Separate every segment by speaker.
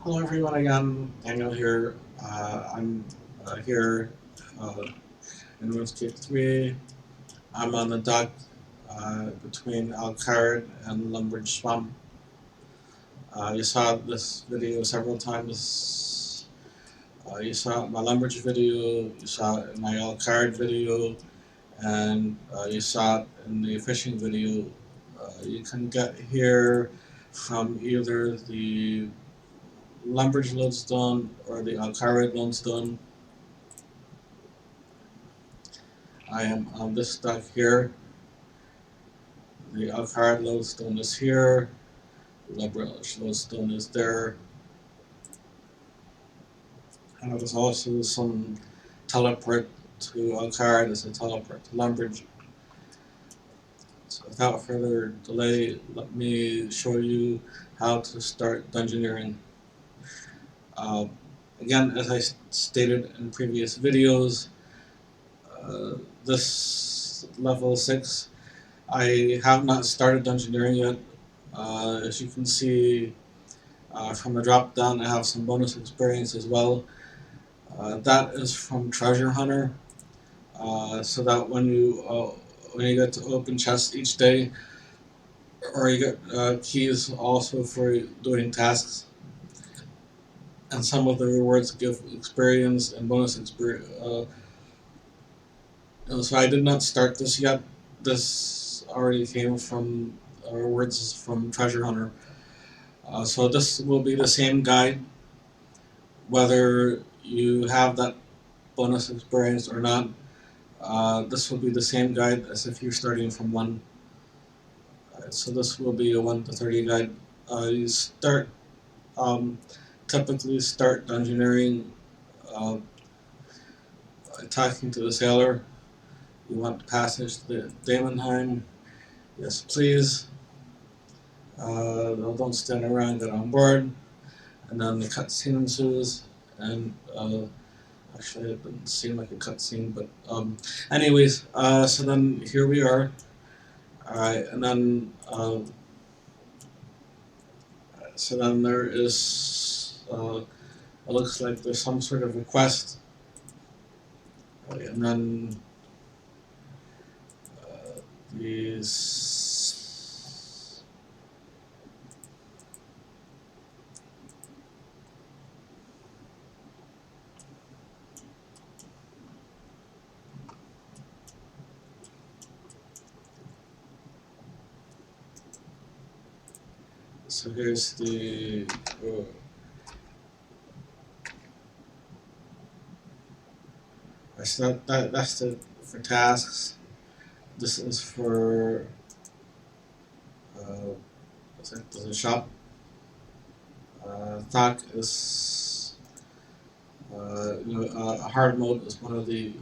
Speaker 1: Hello everyone again, Daniel here. I'm here in Runescape 3. I'm on the dock between Alcard and Lumbridge Swamp. You saw this video several times. You saw my Lumbridge video, you saw it in my Alcard video, and you saw it in the fishing video. You can get here from either the Lumbridge lodestone or the Alcard lodestone. I am on this dock here. The Alcard lodestone is here. The Lumbridge lodestone is there. And there's also some teleport to Alcard. There's a teleport to Lumbridge. So without further delay, let me show you how to start Dungeoneering. Uh, Again, as I stated in previous videos, this level 6, I have not started Dungeoneering yet. As you can see from the drop down, I have some bonus experience as well. That is from Treasure Hunter, so that when you get to open chests each day, or you get keys also for doing tasks, and some of the rewards give experience and bonus experience. So I did not start this yet. This already came from rewards from Treasure Hunter. So this will be the same guide, whether you have that bonus experience or not. This will be the same guide as if you're starting from 1. So this will be a 1 to 30 guide. You start, um, typically start Dungeoneering, uh, talking to the sailor. You want the passage to Daemonheim. Yes, please. Don't stand around, get on board. And then the cutscene ensues. And actually, it didn't seem like a cutscene, but anyways, so then here we are. Alright, and then so then there is it looks like there's some sort of request, right, and then these. So here's the. So that's the for tasks. This is for what's it? There's a shop. Thought is hard mode is one of the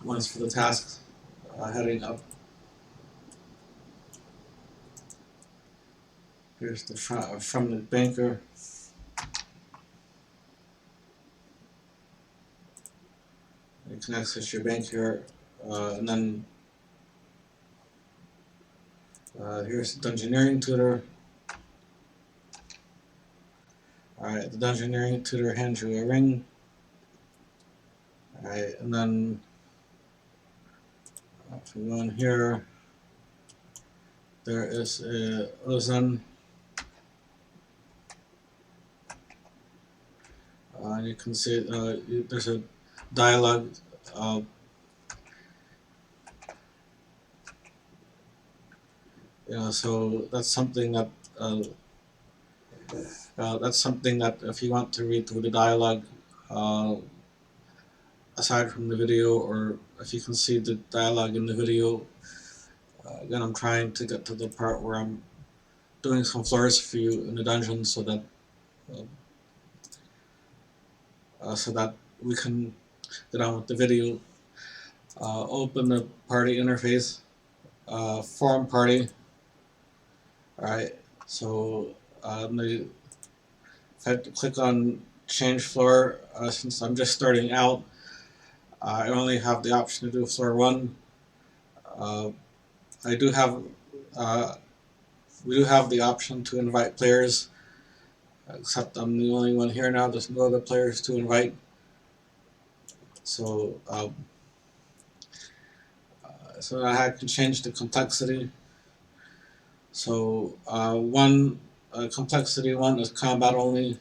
Speaker 1: ones for the tasks heading up. Here's the front from the banker. You can access your bank here, and then here's the Dungeoneering tutor. Alright, the Dungeoneering tutor hands you a ring. Alright, and then if we go in here, there is a Ozan. You can see there's a dialogue. So that's something that if you want to read through the dialogue, aside from the video, or if you can see the dialogue in the video, again, I'm trying to get to the part where I'm doing some floors for you in the dungeon, so that we can get on with the video. Open the party interface, form party. Alright, so if I click on change floor, since I'm just starting out, I only have the option to do floor 1. I do have we do have the option to invite players. except I'm the only one here now. There's no other players to invite. So so I had to change the complexity. So one complexity one is combat only.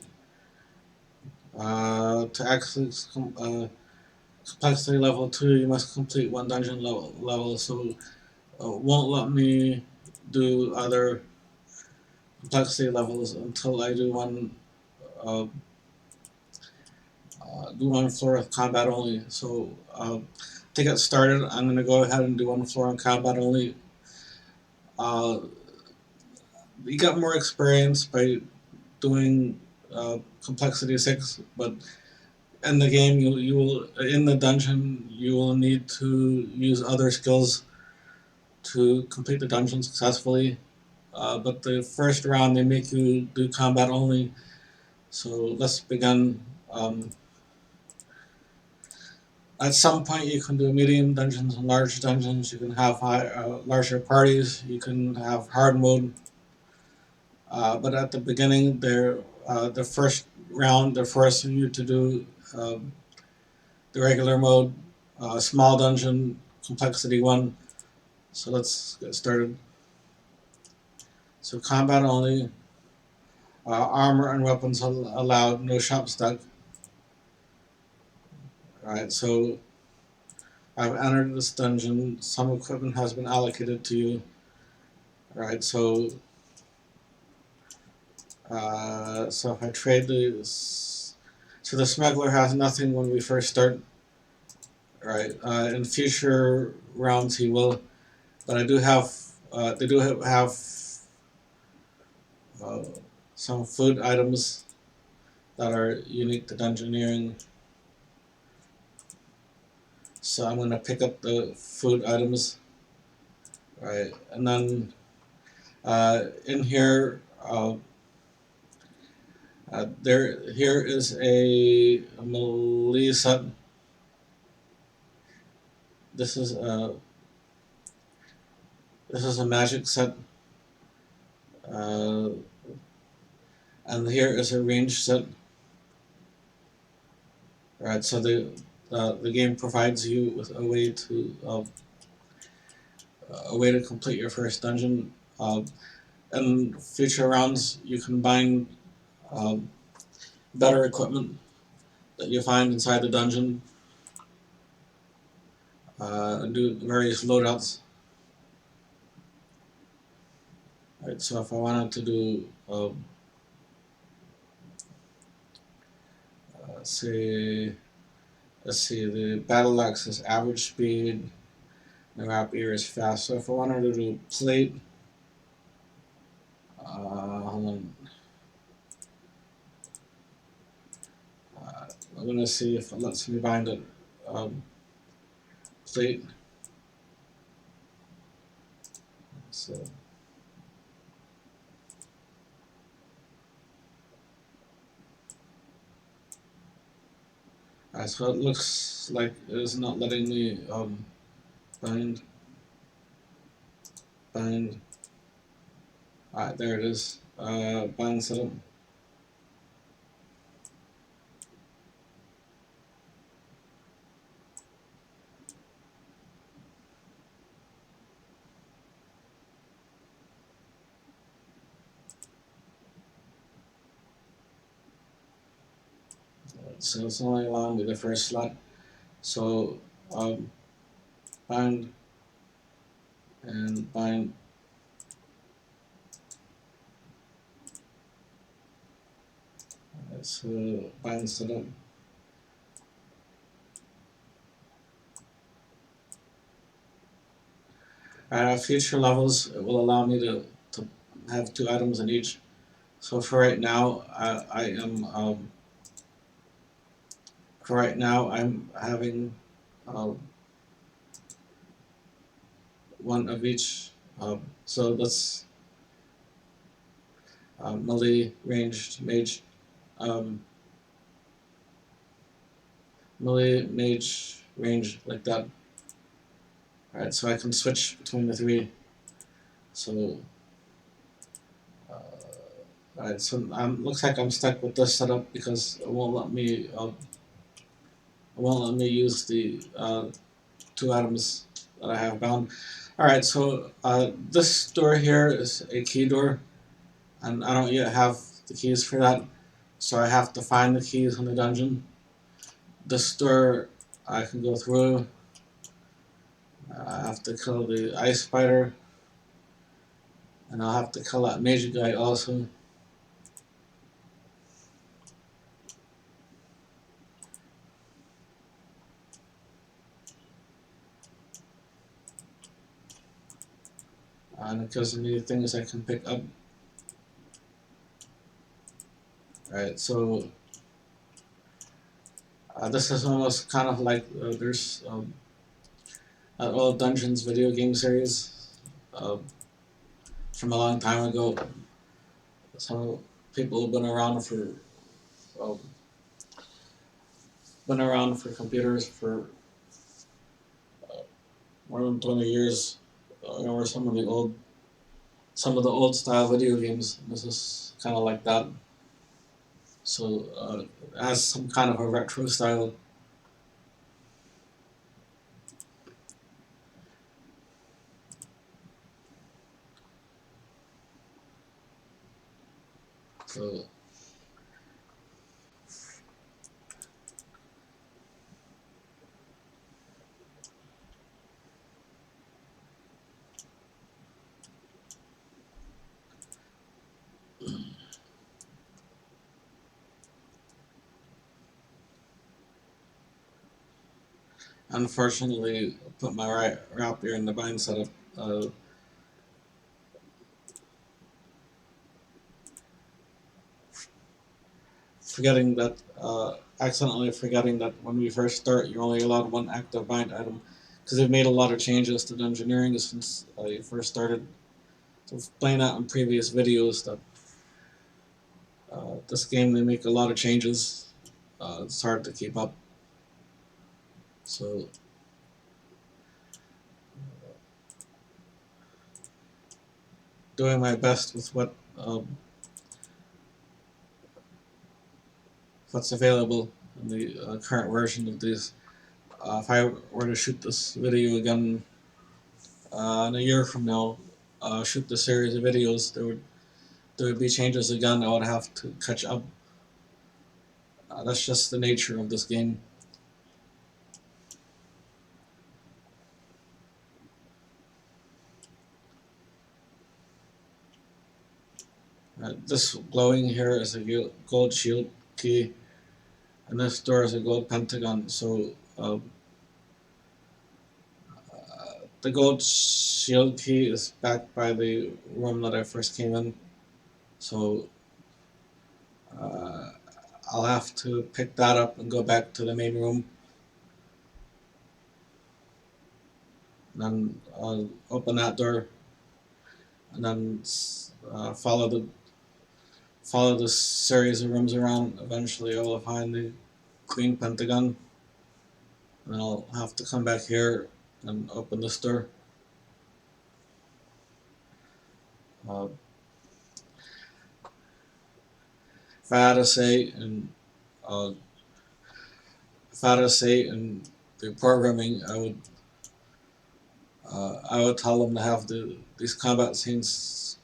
Speaker 1: To access complexity level 2, you must complete one dungeon level. So won't let me do other complexity levels until I uh, do one floor of combat only. So to get started, I'm going to go ahead and do one floor on combat only. Uh, you get more experience by doing complexity 6, but in the game, you will in the dungeon you will need to use other skills to complete the dungeon successfully. But the first round they make you do combat only. So let's begin. At some point, you can do medium dungeons and large dungeons. You can have larger parties. You can have hard mode. But at the beginning, the first round, they're forcing you to do the regular mode, small dungeon, complexity 1. So let's get started. So combat only, armor and weapons allowed, no shop stuck. Alright, so I've entered this dungeon. Some equipment has been allocated to you. Alright, so if I trade these, so the smuggler has nothing when we first start. Right. In future rounds he will, but I do have. They do have uh, some food items that are unique to Dungeoneering. So I'm gonna pick up the food items. Right, and then in here, here is a melee set. This is a magic set, uh, and here is a range set. Right, so the game provides you with a way to complete your first dungeon. In future rounds, you can bind um, better equipment that you find inside the dungeon and do various loadouts. Right, so if I wanted to do, say, let's see, the battle axe is average speed, the rapier is fast. So if I wanted to do plate, hold on. I'm gonna see if it lets me bind it. Plate. So. So it looks like it is not letting me bind. Alright, there it is. Bind setup. So it's only allowing me the first slot. So bind and bind. So bind setup. Future levels it will allow me to have 2 items in each. So for right now, I'm having one of each. So that's melee, ranged, mage, um, melee, mage, range, like that. Alright, so I can switch between the 3. So Alright, so looks like I'm stuck with this setup because it won't let me use the two items that I have bound. Alright, so this door here is a key door, and I don't yet have the keys for that, so I have to find the keys in the dungeon. This door I can go through. I have to kill the ice spider, and I'll have to kill that major guy also. And it gives me things I can pick up. Alright, so this is almost kind of like there's that old Dungeons video game series uh, from a long time ago. Some people have uh, been around for computers for more than 20 years. Or some of the old style video games. This is kind of like that. So it has some kind of a retro style. So unfortunately, I put my rapier in the bind setup. Uh, forgetting that accidentally forgetting that when we first start, you're only allowed one active bind item because they've made a lot of changes to Dungeoneering since you first started. So I've explained that in previous videos that this game they make a lot of changes. It's hard to keep up. So doing my best with what's available in the current version of these. If I were to shoot this video again in a year from now, shoot the series of videos, there would be changes again. I would have to catch up. That's just the nature of this game. This glowing here is a gold shield key, and this door is a gold pentagon. So the gold shield key is backed by the room that I first came in. So uh, I'll have to pick that up and go back to the main room. And then I'll open that door, and then follow the series of rooms around. Eventually, I will find the Queen Pentagon, and I'll have to come back here and open this door. Uh, if I had to say, and uh, if I had to say in the programming, I would tell them to have these combat scenes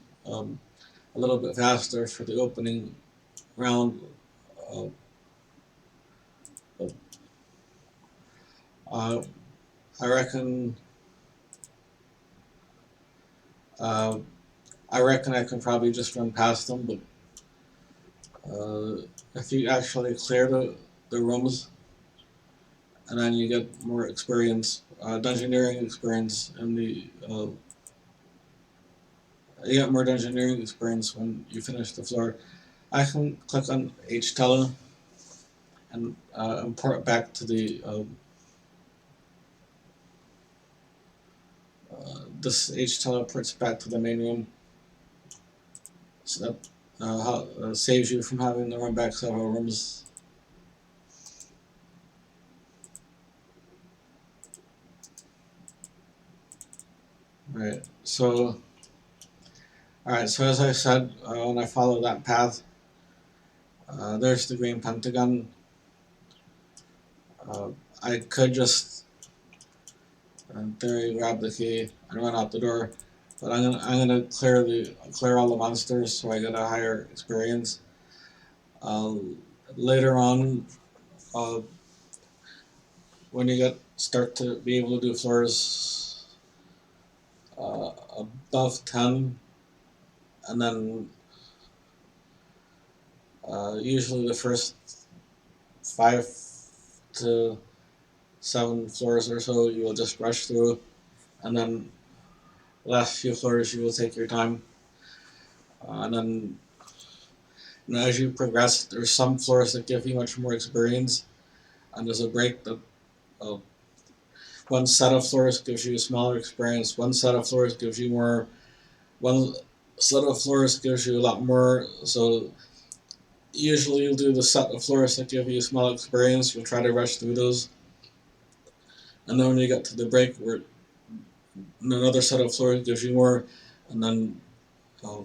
Speaker 1: a little bit faster for the opening round. Uh, uh, I reckon. Uh, I reckon I can probably just run past them, but if you actually clear the rooms, and then you get more experience, dungeoneering experience, and you get more dungeoneering experience when you finish the floor. I can click on H tele and import back to the this H teleports back to the main room, so that saves you from having to run back several rooms. Right. So Alright, so as I said, when I follow that path, there's the green pentagon. Uh, I could just, in theory, grab the key and run out the door, but I'm gonna clear all the monsters so I get a higher experience. Uh, Later on, uh, when you start to be able to do floors above 10, and then usually the first 5 to 7 floors or so you will just rush through, and then the last few floors you will take your time. And then as you progress, there's some floors that give you much more experience, and there's a break that uh, one set of floors gives you smaller experience, one set of floors gives you more, one set of floors gives you a lot more. So usually you'll do the set of floors that give you small experience, you'll try to rush through those, and then when you get to the break where another set of floors gives you more, and then uh,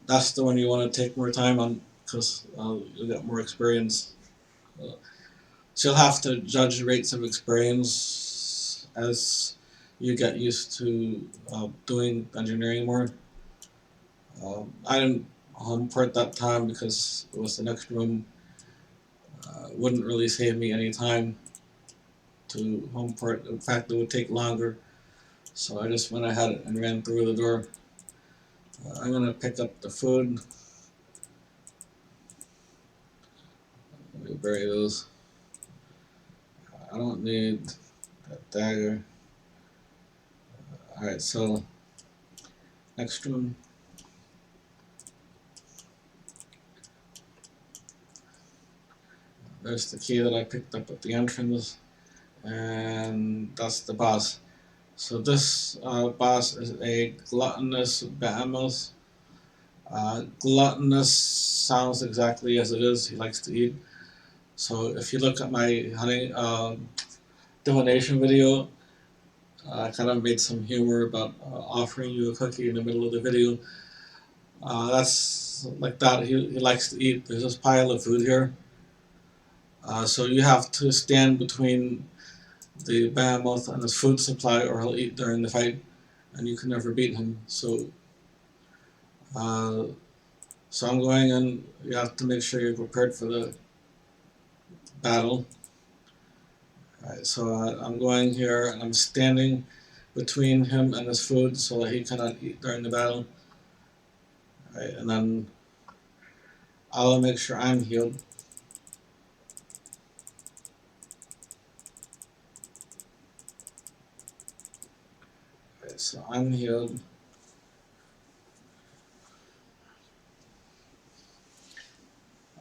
Speaker 1: that's the one you want to take more time on because you'll get more experience. Uh, so you'll have to judge rates of experience as you get used to doing engineering more. I didn't home port that time because it was the next room. Wouldn't really save me any time to home port. In fact, it would take longer. So I just went ahead and ran through the door. I'm gonna pick up the food. Let me bury those. I don't need that dagger. Alright, so next room. There's the key that I picked up at the entrance, and that's the boss. So this boss is a gluttonous behemoth. Gluttonous sounds exactly as it is. He likes to eat. So if you look at my honey divination video, I kind of made some humor about offering you a cookie in the middle of the video. That's like that. He likes to eat. There's this pile of food here. So you have to stand between the behemoth and his food supply, or he'll eat during the fight, and you can never beat him. Uh, so I'm going in. You have to make sure you're prepared for the battle. Alright, so I'm going here, and I'm standing between him and his food, so that he cannot eat during the battle. Alright, and then I'll make sure I'm healed. Alright, so I'm healed.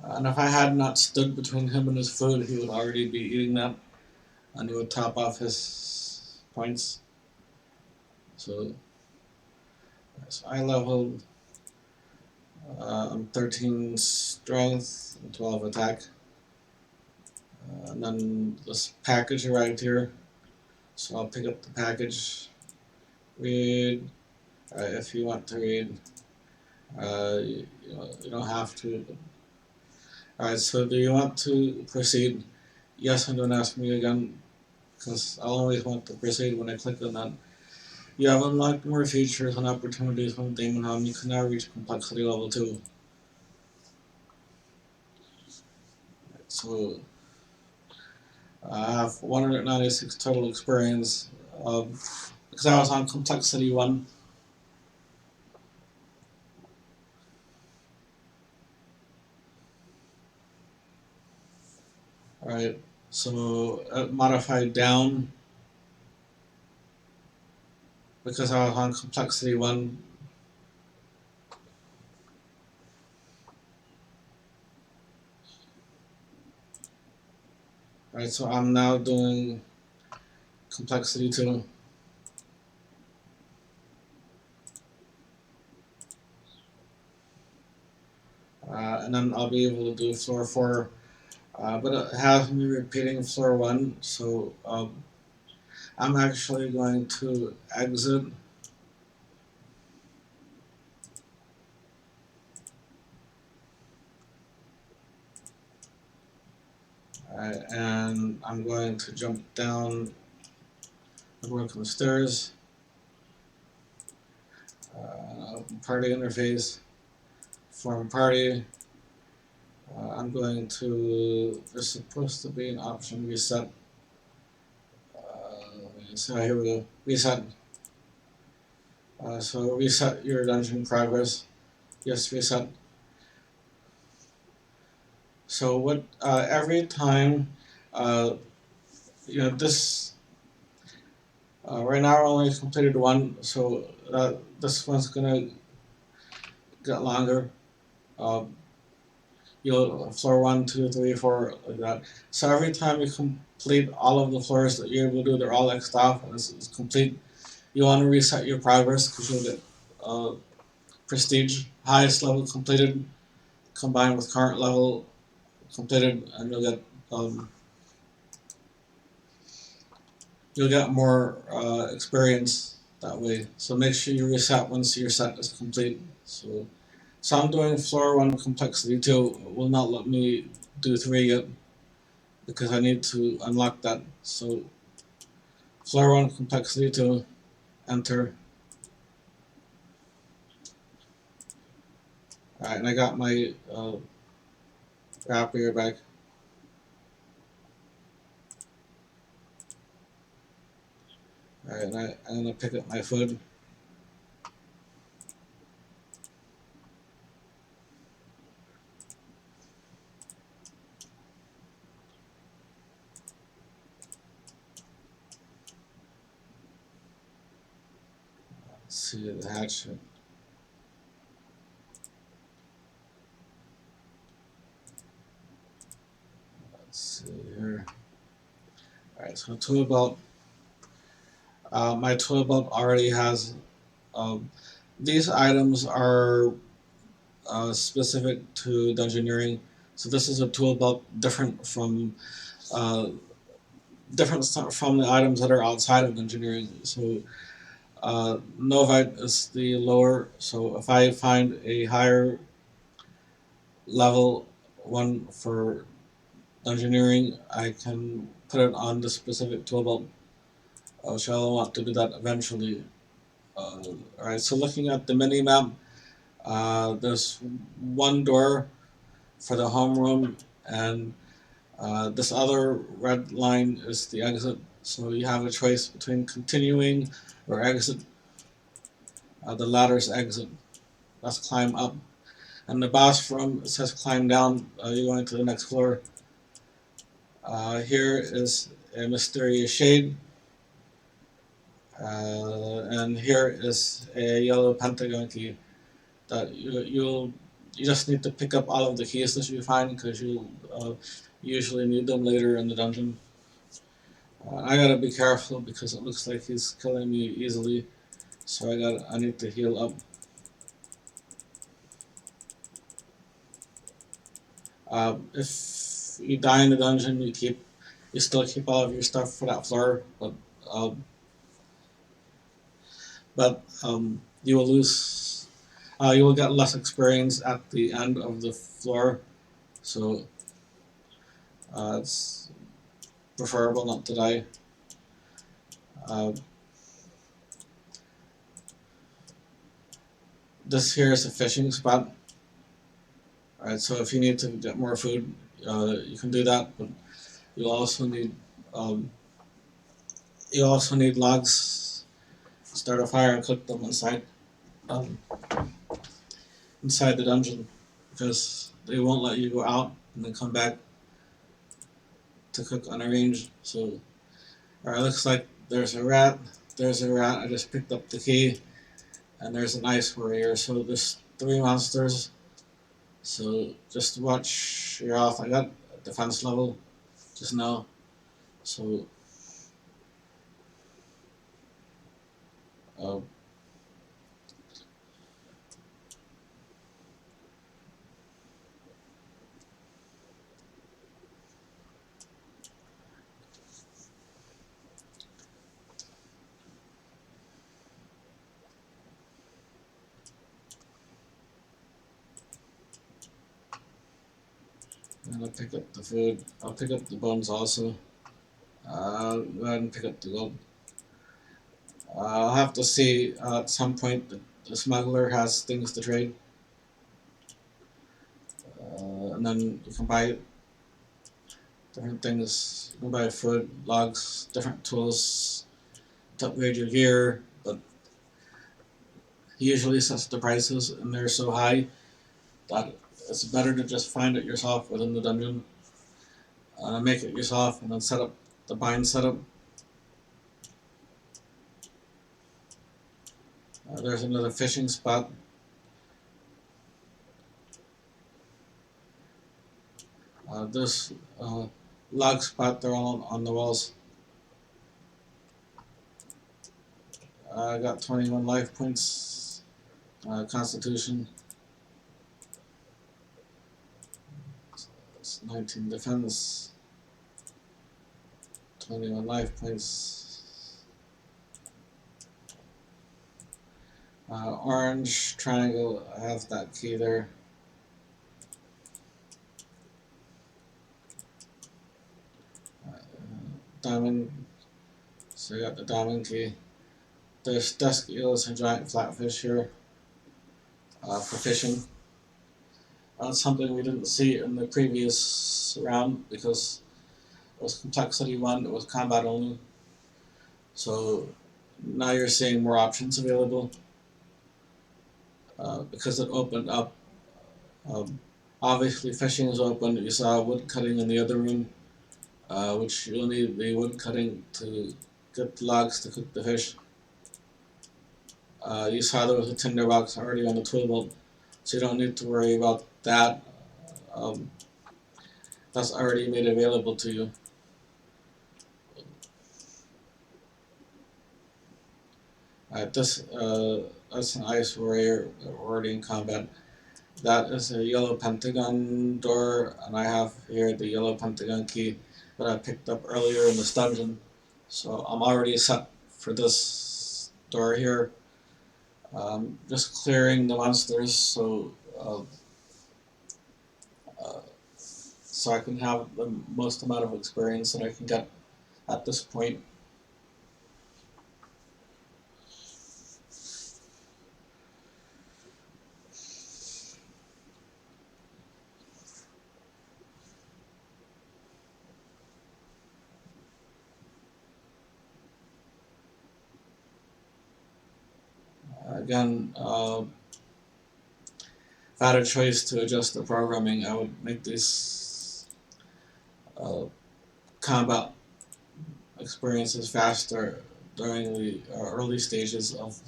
Speaker 1: And if I had not stood between him and his food, he would already be eating that, and he would top off his points. So, so I leveled. I'm 13 strength and 12 attack. And then this package arrived here, so I'll pick up the package. Read. If you want to read, you don't have to. Alright, so do you want to proceed? Yes, and don't ask me again, because I'll always want to proceed when I click on that. You have unlocked more features and opportunities from Demon Helm. You can now reach complexity level 2. So I have 196 total experience because I was on complexity 1. Alright, so modified down because I was on complexity 1. Alright, so I'm now doing complexity 2. And then I'll be able to do floor 4. But it has me repeating floor 1, so I'm actually going to exit And I'm going to jump down and work on the stairs. Open party interface, form party. I'm going to, there's supposed to be an option reset. So here we go, reset. So reset your dungeon progress. Yes, reset. So what? Every time, uh, this. Right now, I only completed one, so this one's gonna get longer. Uh, you'll floor 1, 2, 3, 4, like that. So every time you complete all of the floors that you're able to do, they're all X'd off, and it's complete. You want to reset your progress because you'll get prestige, highest level completed, combined with current level completed, and um, you'll get more experience that way. So make sure you reset once your set is complete. So I'm doing floor 1 complexity 2. It will not let me do 3 yet because I need to unlock that. So floor 1 complexity 2, enter. Alright, and I got my rapier back. Alright, and I'm going to pick up my food. Let's see the hatchet. Let's see here. Alright, so tool belt. My tool belt already has. These items are specific to Dungeoneering. So this is a tool belt uh, different from the items that are outside of Dungeoneering. So Novite is the lower. So if I find a higher level one for Dungeoneering, I can put it on the specific tool belt. Shall I want to do that eventually? Alright, so looking at the mini map, there's one door for the homeroom, and this other red line is the exit. So you have a choice between continuing or exit. The ladder's exit. Let's climb up. And the boss room says climb down. You're going to the next floor. Here is a mysterious shade. And here is a yellow pentagon key that you just need to pick up all of the keys that you find because you'll usually need them later in the dungeon. I gotta be careful because it looks like he's killing me easily, so I need to heal up. If you die in the dungeon, you still keep all of your stuff for that floor, uh, but you will lose. You will get less experience at the end of the floor, so it's preferable not to die. Uh, this here is a fishing spot. Alright, so if you need to get more food, you can do that, but you'll also need um, logs. Start a fire and cook them um, inside the dungeon because they won't let you go out and then come back to cook unarranged. So, alright, looks like there's a rat. There's a rat. I just picked up the key, and there's an ice warrior. So there's 3 monsters. So just watch your health. I got a defense level just now. So uh, And I'll pick up the food. I'll pick up the bones also. Go ahead and pick up the gold. I'll have to see at some point that the smuggler has things to trade. And then you can buy different things. You can buy food, logs, different tools to upgrade your gear, but he usually sets the prices and they're so high that it's better to just find it yourself within the dungeon. Make it yourself and then set up the bind setup. There's another fishing spot. This log spot, they're all on the walls. I got 21 life points. Constitution. It's 19 defense. 21 life points. Orange triangle, I have that key there. Diamond, so I got the diamond key. There's dusk eels and giant flatfish here for fishing. That's something we didn't see in the previous round because it was complexity 1, it was combat only. So now you're seeing more options available because it opened up. Obviously, fishing is open. You saw wood cutting in the other room, which you'll need the wood cutting to get the logs to cook the fish. You saw there was a tinderbox already on the tool belt, so you don't need to worry about that. Um, that's already made available to you. That's an ice warrior already in combat. That is a yellow pentagon door, and I have here the yellow pentagon key that I picked up earlier in this dungeon. So I'm already set for this door here. Just clearing the monsters so I can have the most amount of experience that I can get at this point. Again, if I had a choice to adjust the programming, I would make these combat experiences faster during the early stages of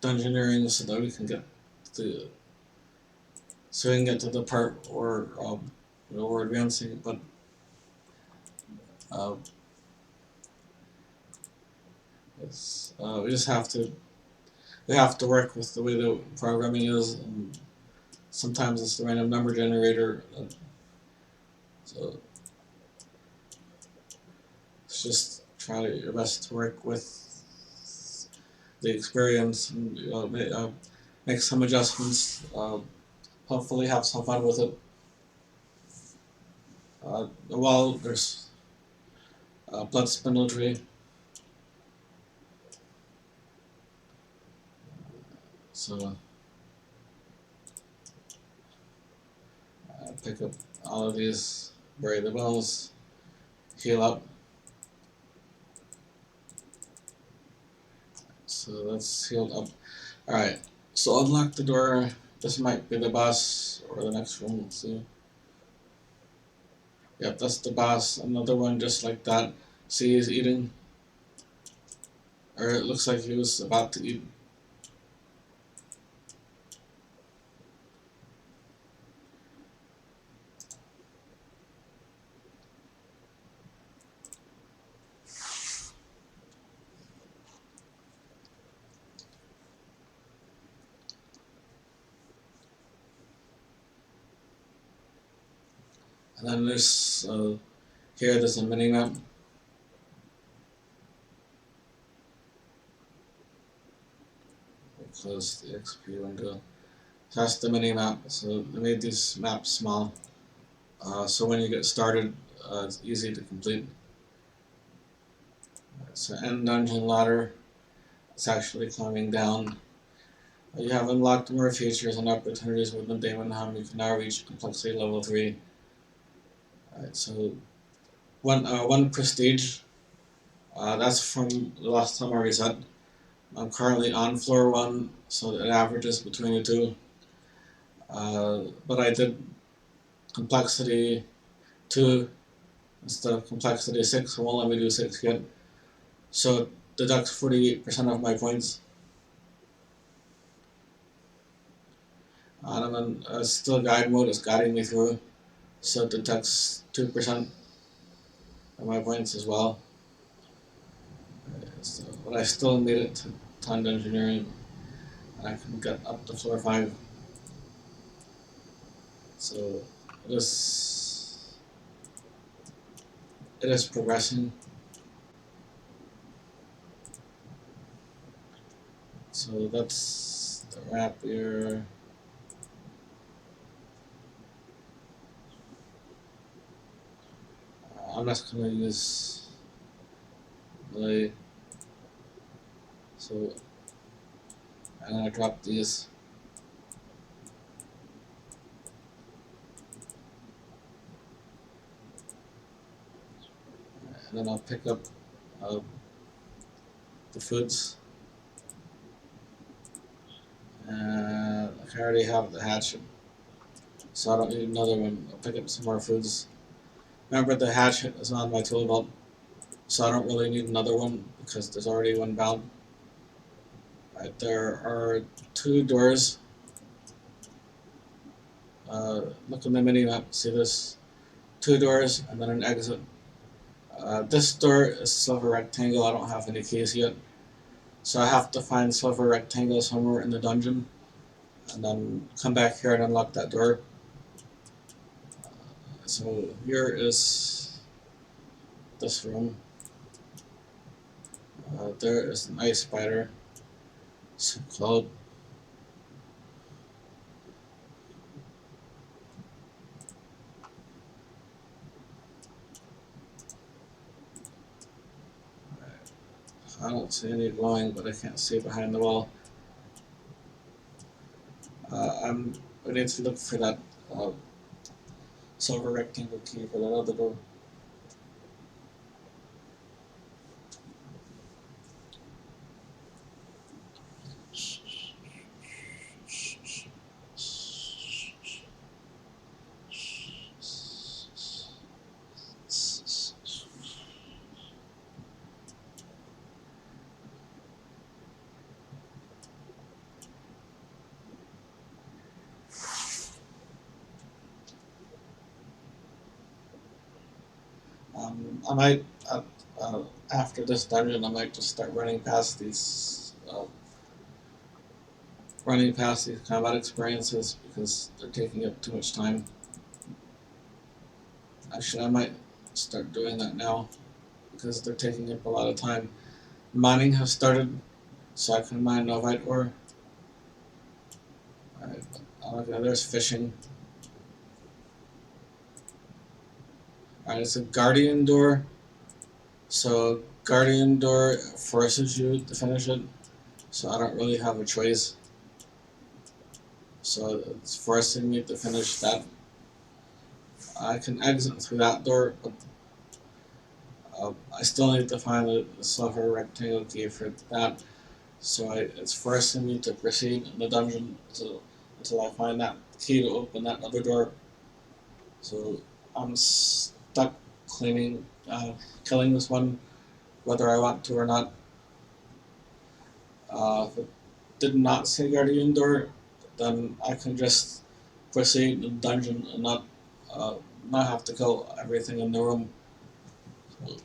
Speaker 1: Dungeoneering, so that we can get to the part where we're advancing. But uh, we just have to work with the way the programming is, and sometimes it's the random number generator. So it's just try your best to work with the experience and make some adjustments. Hopefully, have some fun with it. Well, there's blood spindletry. So pick up all of these, bury the bones, heal up. So that's healed up. Alright, so unlock the door. This might be the boss or the next room. Let's see. Yep, that's the boss. Another one just like that. See, he's eating. Or it looks like he was about to eat. And then there's a mini map. Close the XP window. That's the mini map. So they made these maps small. So when you get started, it's easy to complete. So end dungeon ladder. It's actually climbing down. You have unlocked more features and opportunities within Damon Hum. You can now reach complexity level 3. Alright, so one prestige. That's from the last time I reset. I'm currently on floor 1, so it averages between the two. But I did complexity 2 instead of complexity 6. It won't let me do 6 yet. So it deducts 48% of my points. And I'm in still guide mode, it's guiding me through. So it deducts 2% of my points as well. So, but I still made it to Dungeoneering, and I can get up to floor 5. So it is progressing. So that's the wrap here. I'm just gonna use the so I'm gonna drop these. And then I'll pick up uh, the foods. And I already have the hatchet, so I don't need another one. I'll pick up some more foods. Remember, the hatchet is on my tool belt, so I don't really need another one because there's already one bound. Right, there are 2 doors. Look in the mini map, see this? 2 doors and then an exit. This door is silver rectangle. I don't have any keys yet, so I have to find silver rectangle somewhere in the dungeon, and then come back here and unlock that door. So here is this room. There is an ice spider. So called. I don't see any glowing, but I can't see behind the wall. I need to look for that silver rectangle key for that other door. I might, after this dungeon, I might just start running past these combat experiences because they're taking up too much time. Actually, I might start doing that now because they're taking up a lot of time. Mining has started, so I can mine novite ore. Alright, okay, there's fishing. Alright, it's a guardian door. So guardian door forces you to finish it. So I don't really have a choice. So it's forcing me to finish that. I can exit through that door, but I still need to find the silver rectangle key for that. So it's forcing me to proceed in the dungeon until I find that key to open that other door. So I'm stuck killing this one, whether I want to or not. If it did not say guardian door, then I can just proceed in the dungeon and uh, not have to kill everything in the room. So,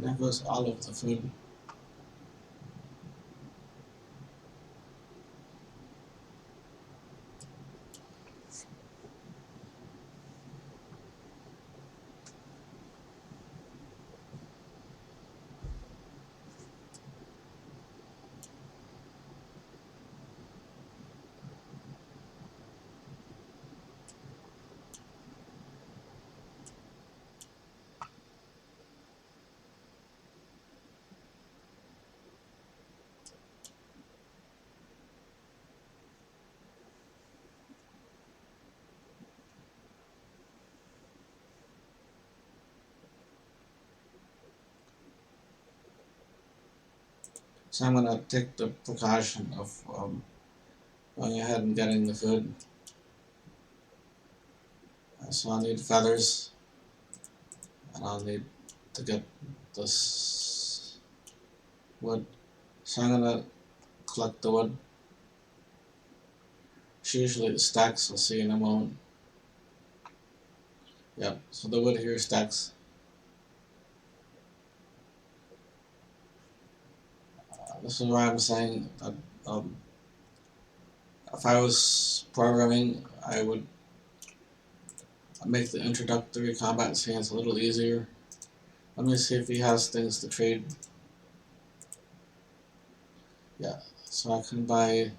Speaker 1: There goes all of the food. So I'm gonna take the precaution of going ahead and getting the food. So I'll need feathers, and I'll need to get this wood. So I'm gonna collect the wood. She usually stacks, we'll see in a moment. Yep, so the wood here stacks. This is why I'm saying that if I was programming, I would make the introductory combat stance a little easier. Let me see if he has things to trade. Yeah, so I can buy,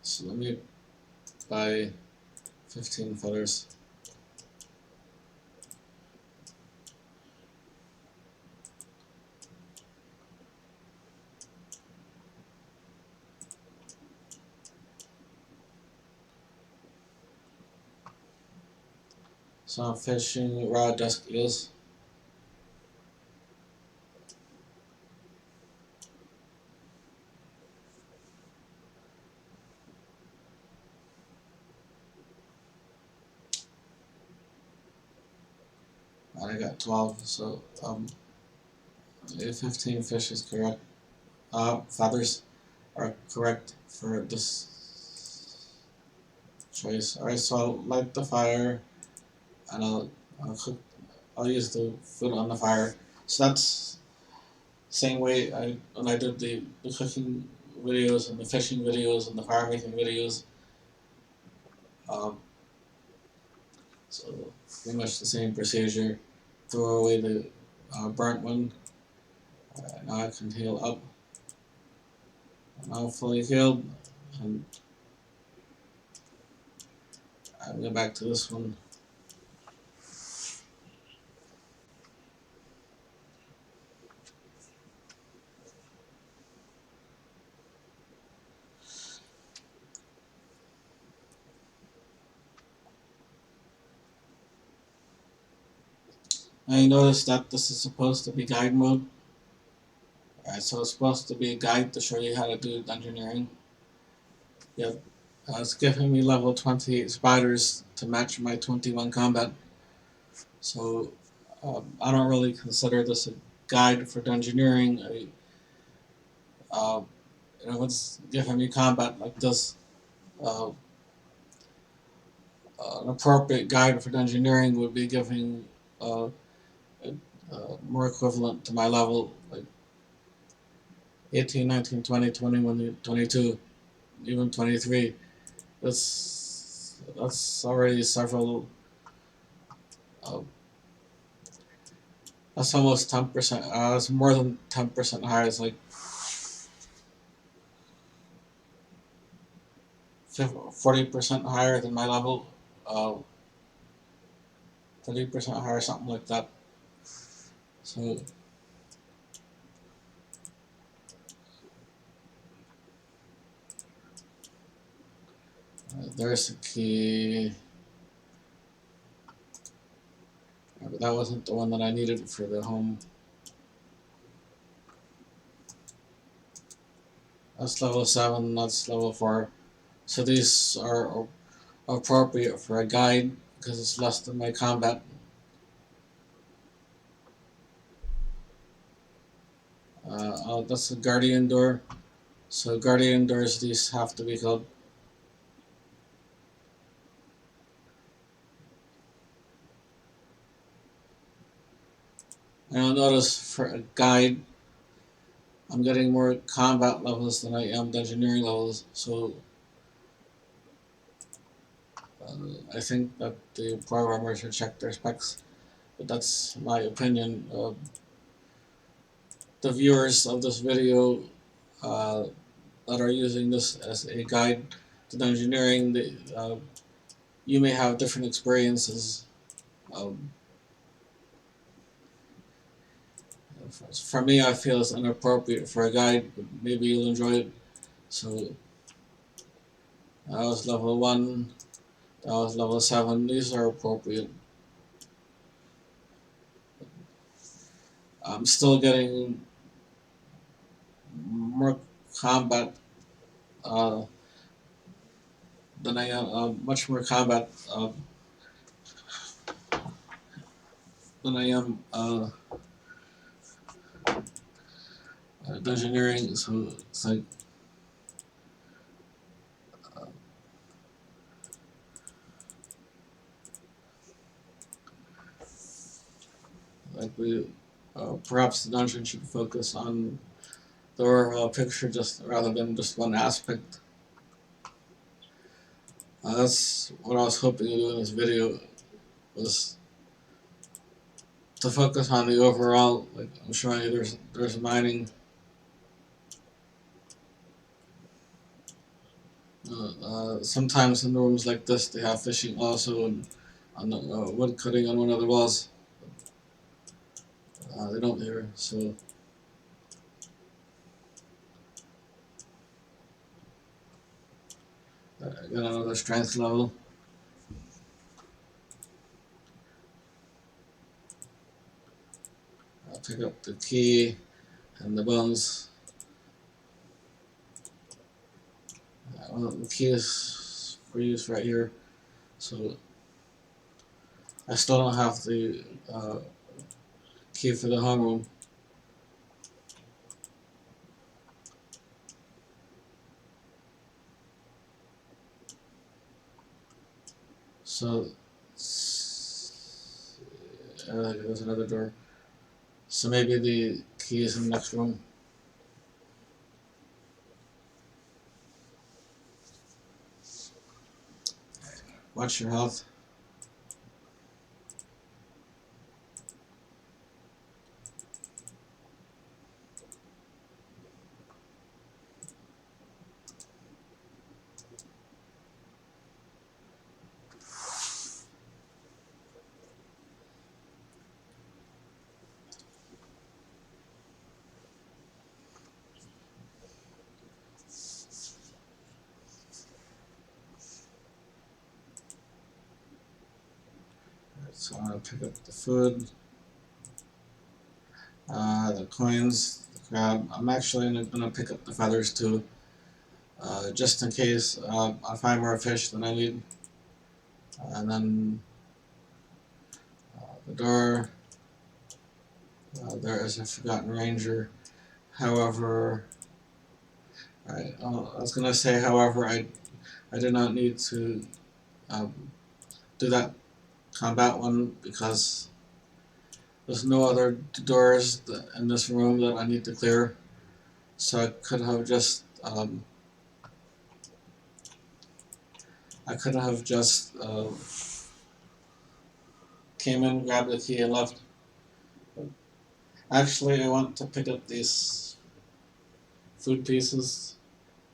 Speaker 1: so let me buy 15 feathers. So I'm fishing raw dusk eels. And I got 12, so 15 fish is correct. Feathers are correct for this choice. Alright, so I'll light the fire and I'll cook. I'll use the food on the fire. So that's the same way when I did the cooking videos and the fishing videos and the fire making videos. Um, so pretty much the same procedure. Throw away the burnt one. Now I can heal up. Now fully healed, and I'll go back to this one. Now you notice that this is supposed to be guide mode. Alright, so it's supposed to be a guide to show you how to do Dungeoneering. Yep. It's giving me level 28 spiders to match my 21 combat. So I don't really consider this a guide for Dungeoneering. It's giving me combat like this. Uh, an appropriate guide for Dungeoneering would be giving uh, more equivalent to my level, like 18, 19, 20, 21, 22, even 23. That's already several. Uh, that's almost 10%. It's more than 10% higher. It's like 40% higher than my level. 30% higher, something like that. So there's the key. But that wasn't the one that I needed for the home. That's level 7, that's level 4. So these are appropriate for a guide because it's less than my combat. That's a guardian door. So guardian doors, these have to be killed. And I'll notice for a guide, I'm getting more combat levels than I am engineering levels. So I think that the programmers should check their specs. But that's my opinion. The viewers of this video uh, that are using this as a guide to engineering, you may have different experiences. Um, for me, I feel it's inappropriate for a guide, but maybe you'll enjoy it. So that was level 1, that was level 7. These are appropriate. I'm still getting more combat uh, than I am, much more combat than I am engineering. So it's like we perhaps the dungeon should focus on the overall picture just rather than just one aspect. That's what I was hoping to do in this video, was to focus on the overall. Like I'm showing you, there's mining. Sometimes in rooms like this they have fishing also, and on the wood cutting on one of the walls. They don't here, so I got another strength level. I'll pick up the key and the bones. Well, the key is for use right here, so I still don't have the key for the homeroom. So there's another door. So maybe the key is in the next room. Watch your health. So I'm gonna pick up the food, the coins, the crab. I'm actually gonna pick up the feathers too, just in case I find more fish than I need. And then the door. There is a forgotten ranger. However, I was gonna say, however, I do not need to um, do that combat one because there's no other doors in this room that I need to clear. So I could have just came in, grabbed the key, and left. Actually, I want to pick up these food pieces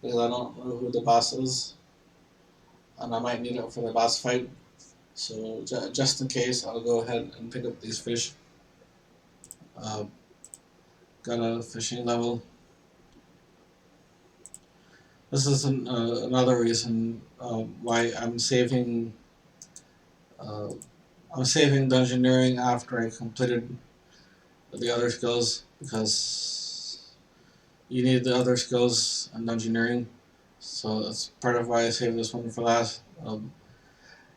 Speaker 1: because I don't know who the boss is, and I might need it for the boss fight. So just in case, I'll go ahead and pick up these fish. Uh, got a fishing level. This is another reason why Uh, I'm saving Dungeoneering after I completed the other skills because you need the other skills in Dungeoneering. So that's part of why I saved this one for last.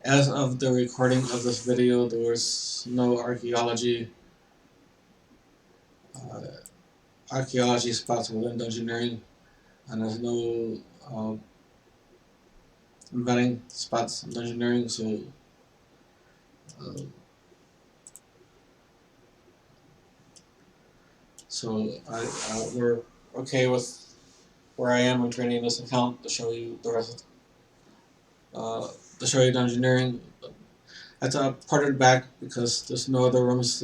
Speaker 1: As of the recording of this video, there was no uh, archaeology spots within Dungeoneering, and there's no inventing spots in Dungeoneering. So uh, So we're okay with where I am in training this account to show you the rest. To show you Dungeoneering. I parted back because there's no other rooms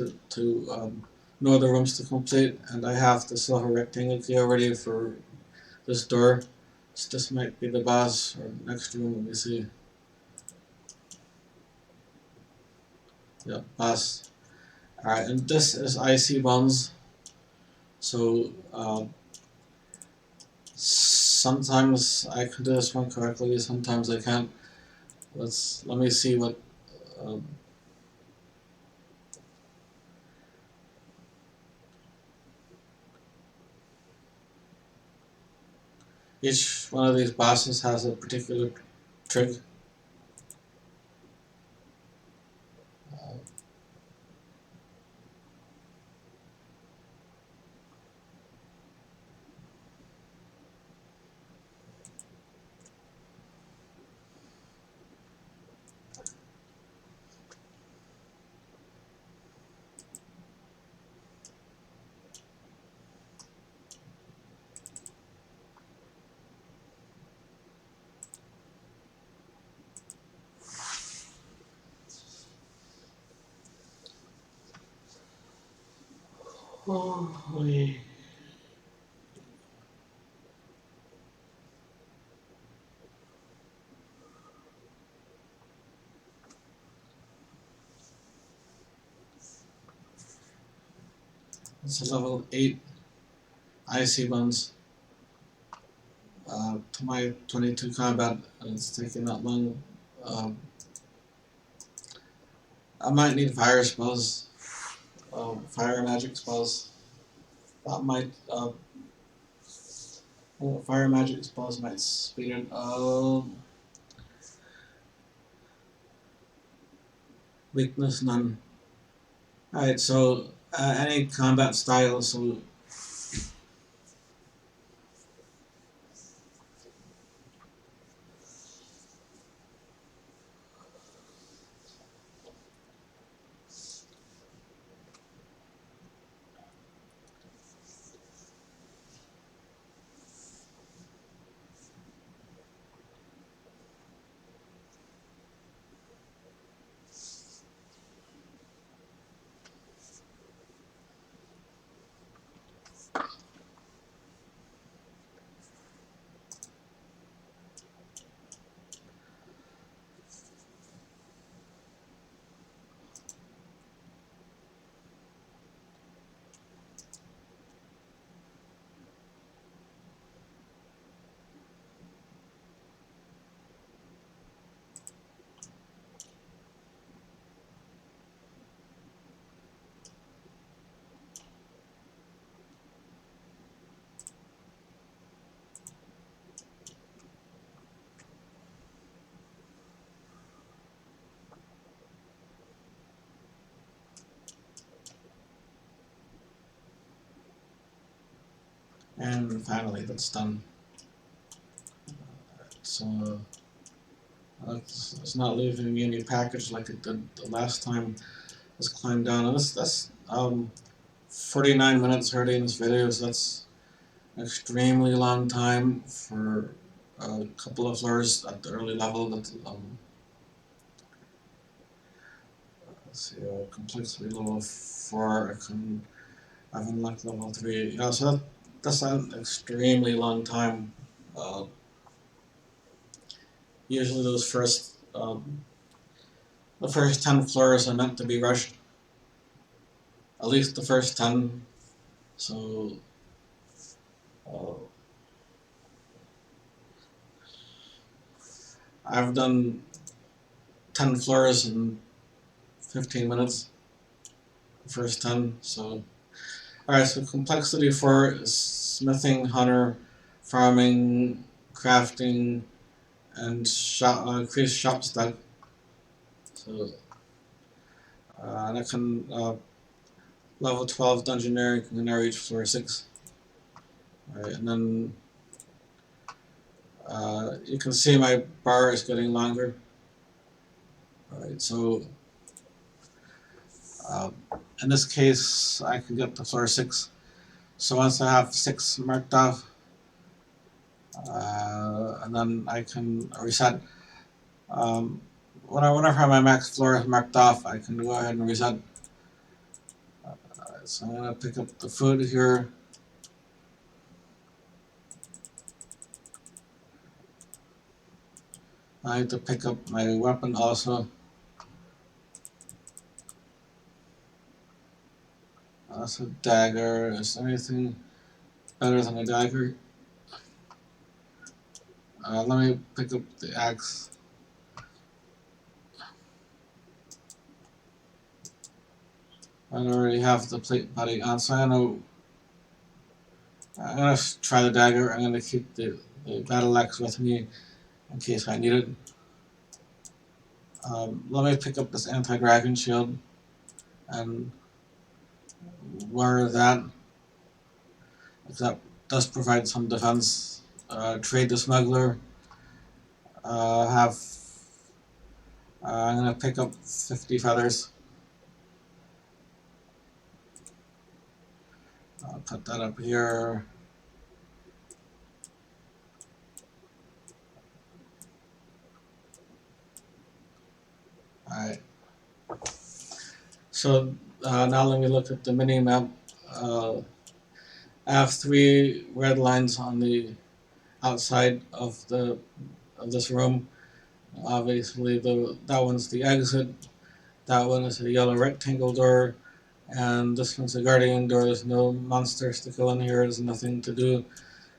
Speaker 1: no other rooms to complete, and I have the silver rectangle key already for this door. So this might be the boss or next room. Let me see. Yeah, boss. All right, and this is IC bones. So sometimes I can do this one correctly, sometimes I can't. Let me see what. Um, each one of these bosses has a particular trick. Uh, oh, it's a level 8 IC buns. To my 22 combat, and it's taking that long. Um, I might need fire spells, fire magic spells. That might, fire magic spells might speed it. Weakness none. Alright, so any combat style, so and finally that's done. So it's not leaving me any package like it did the last time. Let's climb down. And that's 49 minutes hurting this video, so that's an extremely long time for a couple of floors at the early level. That let's see, complexity level 4. I've unlocked level 3. Yeah, so that's an extremely long time. Uh, Usually those the first 10 floors are meant to be rushed. At least the first 10. So uh, I've done 10 floors in 15 minutes. The first 10. So alright, so complexity 4 is smithing, hunter, farming, crafting, and increased shop stock. So and I can level 12 Dungeoneering can now reach floor 6. Alright, and then you can see my bar is getting longer. Alright, so uh, in this case I can get to floor 6. So once I have 6 marked off, and then I can reset. Um, whenever my max floor is marked off, I can go ahead and reset. So I'm gonna pick up the food here. I need to pick up my weapon also. That's a dagger. Is there anything better than a dagger? Let me pick up the axe. I already have the plate body on, so I'm gonna try the dagger. I'm gonna keep the battle axe with me in case I need it. Let me pick up this anti-dragon shield and wear that. That does provide some defense. Trade the smuggler. Have I'm gonna pick up 50 feathers. I'll put that up here. Alright. So now let me look at the mini map. I have 3 red lines on the outside of this room. Obviously, that one's the exit. That one is a yellow rectangle door, and this one's a guardian door. There's no monsters to kill in here. There's nothing to do,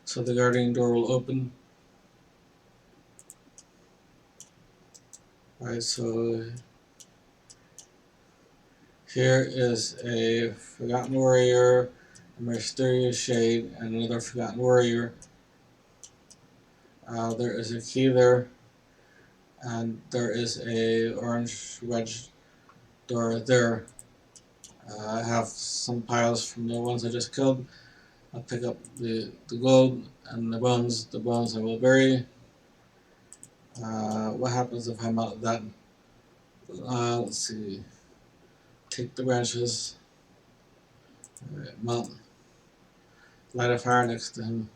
Speaker 1: so the guardian door will open. Alright, so here is a Forgotten Warrior, a Mysterious Shade, and another Forgotten Warrior. There is a key there, and there is a orange wedge door there. I have some piles from the ones I just killed. I'll pick up the gold and the bones. The bones I will bury. What happens if I melt that? Let's see. Take the branches. Melt. Light a fire next to him.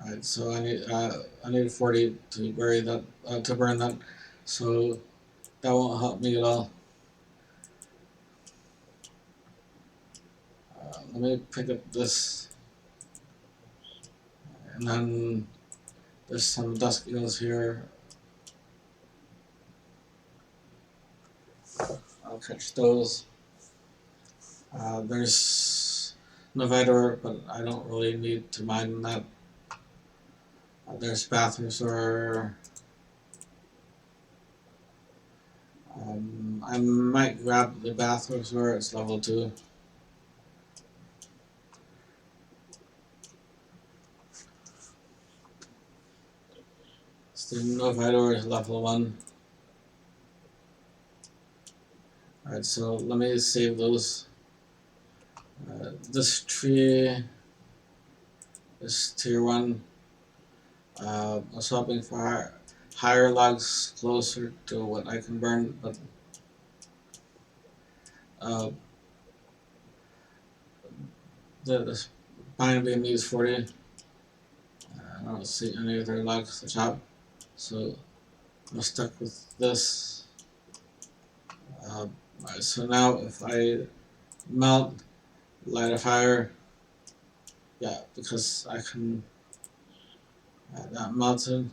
Speaker 1: Alright, so I need 40 to bury that to burn that. So that won't help me at all. Let me pick up this, and then there's some dusk eels here. I'll catch those. There's Novator, but I don't really need to mine that. There's Bathysaur. I might grab the Bathysaur, it's level 2. The Novator is level 1. Alright, so let me save those. This tree is tier 1. I was hoping for higher logs closer to what I can burn, but the pine beam needs 40. I don't see any other logs to chop, so I'm stuck with this. So now if I melt, light a fire, yeah, because I can add that melted.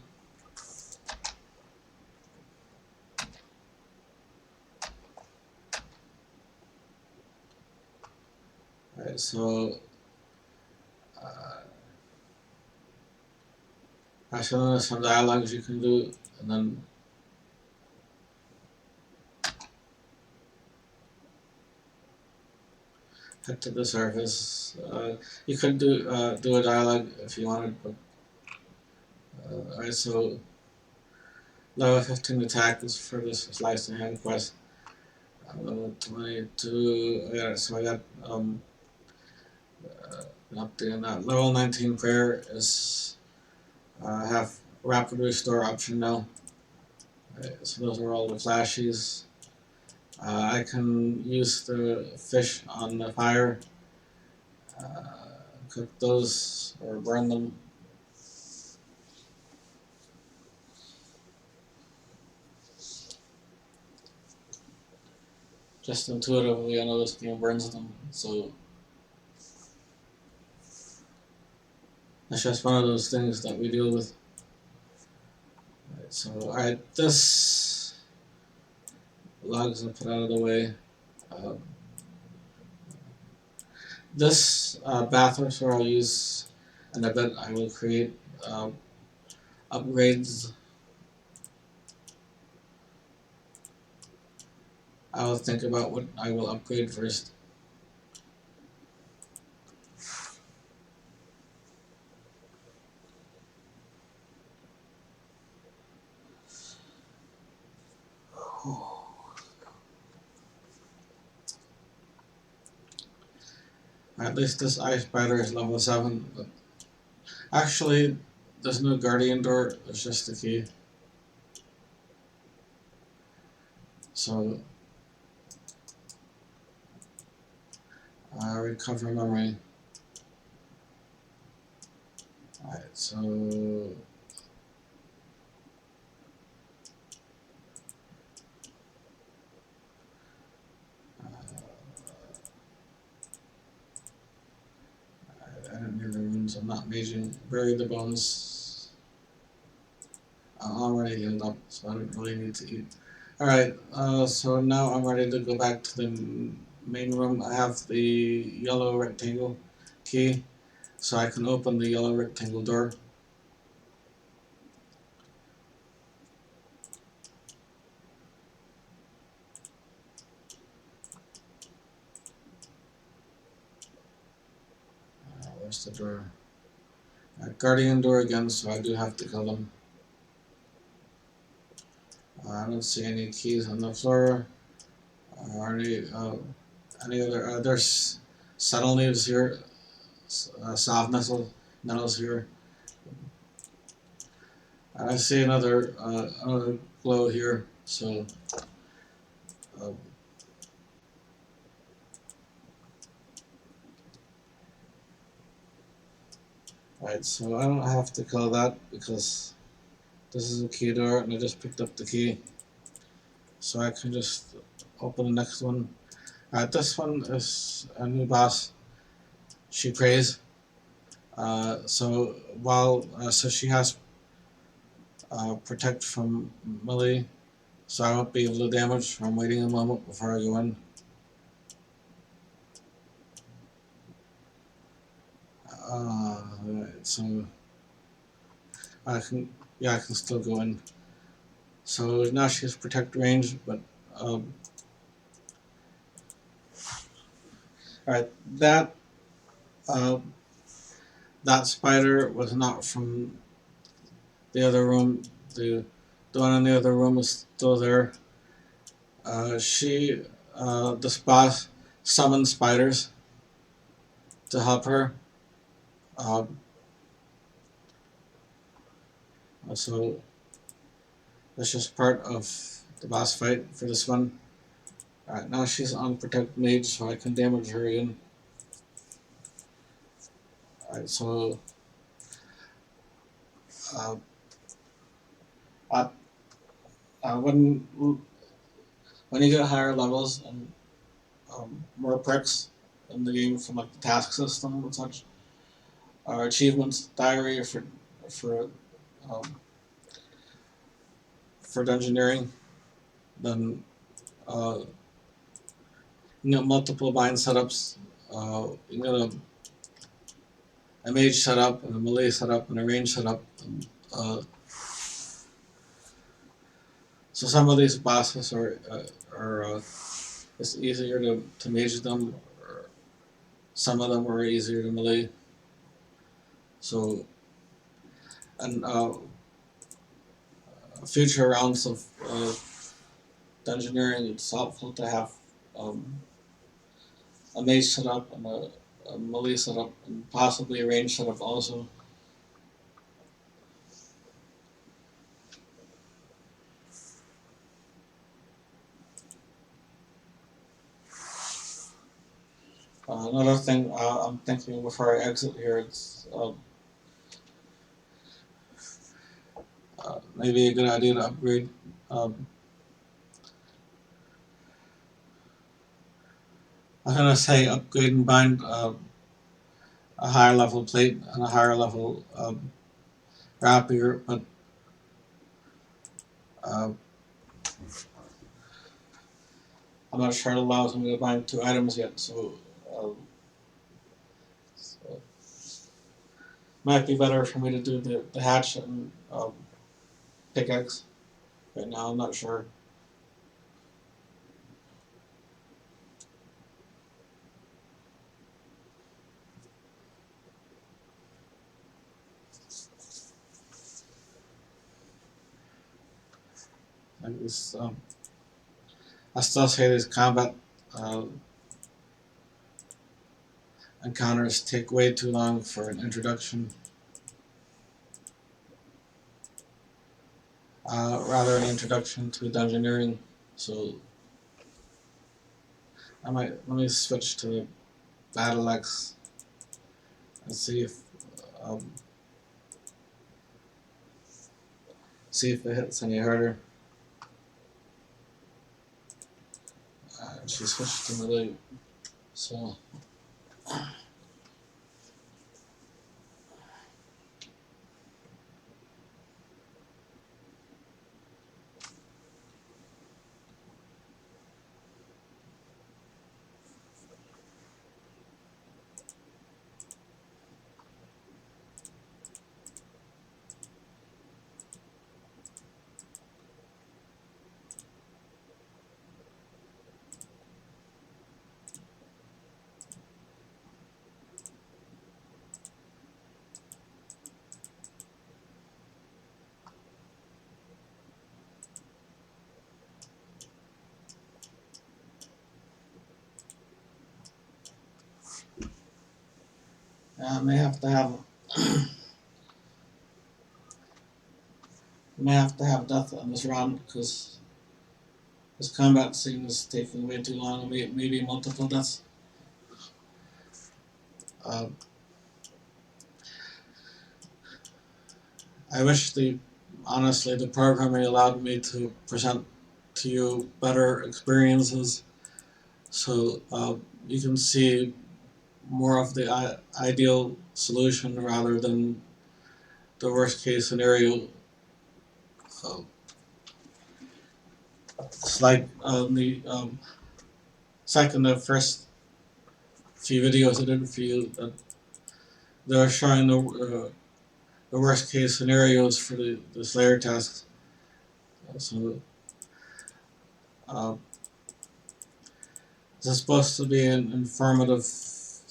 Speaker 1: Alright, so actually there's some dialogues you can do, and then head to the surface. You could do a dialogue if you wanted, but alright, so level 15 attack is for this slice and hand quest. Level 22. Yeah, so I got update on that. Level 19 prayer is have rapid restore option now. Right, so those are all the flashies. I can use the fish on the fire, cook those or burn them. Just intuitively, I know this game burns them, so that's just one of those things that we deal with. Right, so, alright, this logs are put out of the way. Uh, this bathroom where I'll use, and I bet I will create upgrades. I will think about what I will upgrade first. At least this ice spider is level 7, but actually, there's no guardian door, it's just a key. So, recover memory. Alright, so I didn't hear the runes, I'm not maging. Bury the bones. I'm already healed up, so I don't really need to eat. Alright, so now I'm ready to go back to the main room. I have the yellow rectangle key, so I can open the yellow rectangle door. Where's the door? Guardian door again, so I do have to kill them. I don't see any keys on the floor. Any other? There's subtle leaves here, soft nettles here. I see another glow here. So, uh, right. So I don't have to kill that because this is a key door, and I just picked up the key, so I can just open the next one. This one is a new boss. She prays. So she has protect from melee, so I won't be able to damage. I'm waiting a moment before I go in. Right, so I can, yeah, I can still go in. So now she has protect range, but all right, uh, that spider was not from the other room. The one in the other room is still there. This boss summoned spiders to help her. Uh, so that's just part of the boss fight for this one. Alright, now she's on protect mage, so I can damage her again. Alright, so uh, uh, when you get higher levels and more perks in the game from like the task system and such, achievements diary for um, for dungeoneering, then uh, you get multiple bind setups. You get a mage setup and a melee setup and a range setup. And, so some of these bosses are it's easier to mage them, or some of them are easier to melee. So, and future rounds of dungeoneering, it's helpful to have um, a mage setup and a melee setup, and possibly a range setup also. Another thing I'm thinking before I exit here, it's maybe a good idea to upgrade. Um, I'm gonna say upgrade and bind a higher level plate and a higher level rapier, but uh, I'm not sure it allows me to bind two items yet, um, so might be better for me to do the hatch and pickaxe right now. I'm not sure. Like this, I still say these combat uh, encounters take way too long for an introduction. Rather an introduction to dungeoneering. So let me switch to battle X and um, see if it hits any harder. She switched to melee, so I may have to have death on this round because this combat scene is taking way too long. Maybe multiple deaths. Uh, I wish honestly the programming allowed me to present to you better experiences, so you can see more of the ideal solution rather than the worst case scenario. Uh, it's like the second or first few videos I did for you that they're showing the worst case scenarios for the Slayer tasks. So uh, this is supposed to be an informative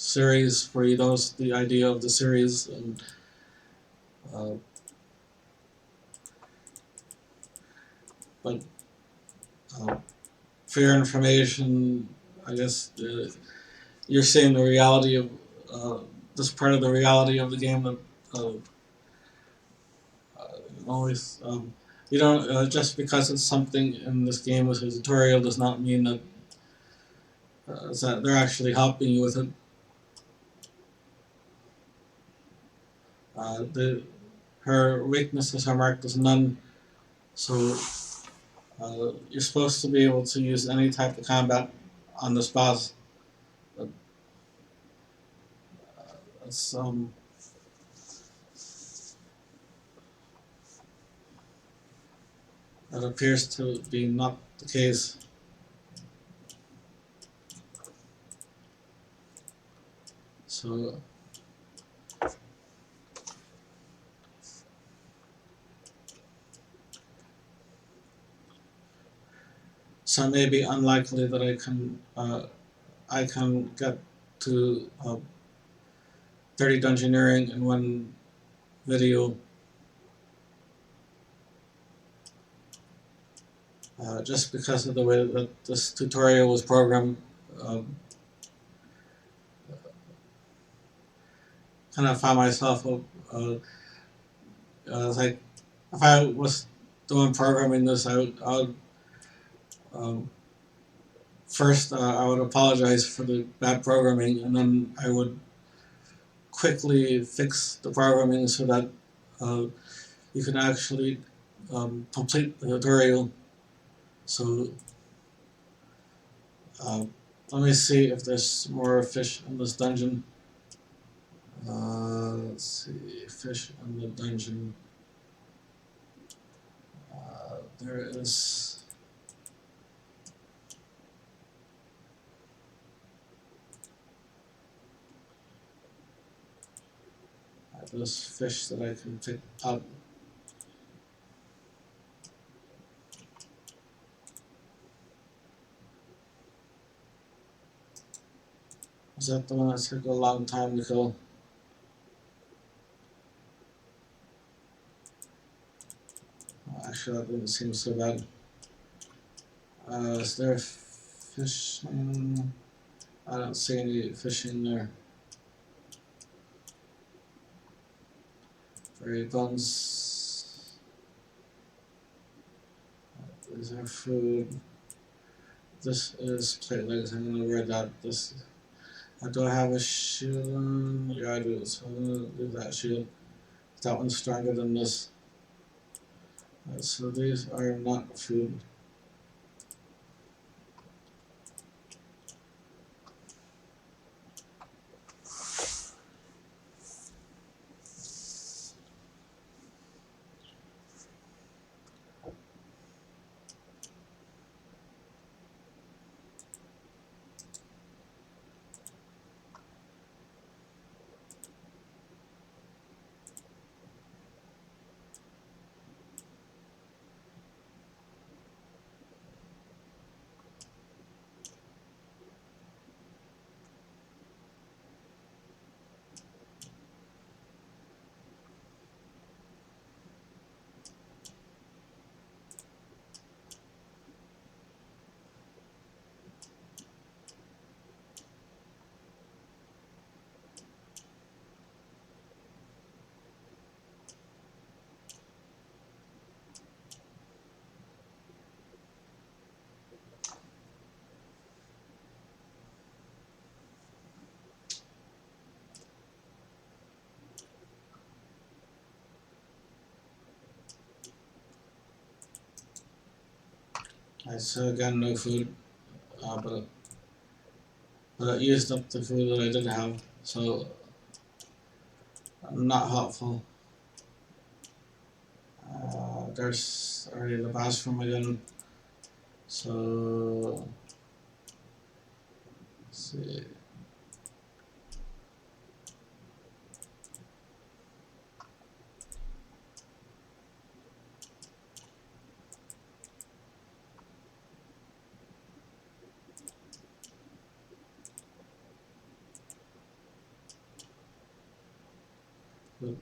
Speaker 1: series for you. That was the idea of the series, and uh, but uh, for your information, I guess you're seeing the reality of uh, this part of the reality of the game that uh, always you don't just because it's something in this game with a tutorial does not mean that they're actually helping you with it. The her weaknesses are marked as none, so you're supposed to be able to use any type of combat on this boss. But, it's, it appears to be not the case. So it may be unlikely that I can get to 30 Dungeoneering in one video, just because of the way that this tutorial was programmed. Um, kind of found myself like if I was doing programming this, I would um, first I would apologize for the bad programming, and then I would quickly fix the programming so that uh, you can actually complete the tutorial. So uh, let me see if there's more fish in this dungeon. Let's see, fish in the dungeon. There is. There's fish that I can pick up. Is that the one that took a long time to kill? Actually, that didn't seem so bad. Is there fish? I don't see any fish in there. Fairy bones. These are food. This is plate legs. I'm gonna wear that. This. Do I have a shield? Yeah, I do. So I'm gonna do that shield. That one's stronger than this. So these are not food. I still got no food, but I used up the food that I did have, so not helpful. There's already the bathroom again, so let's see.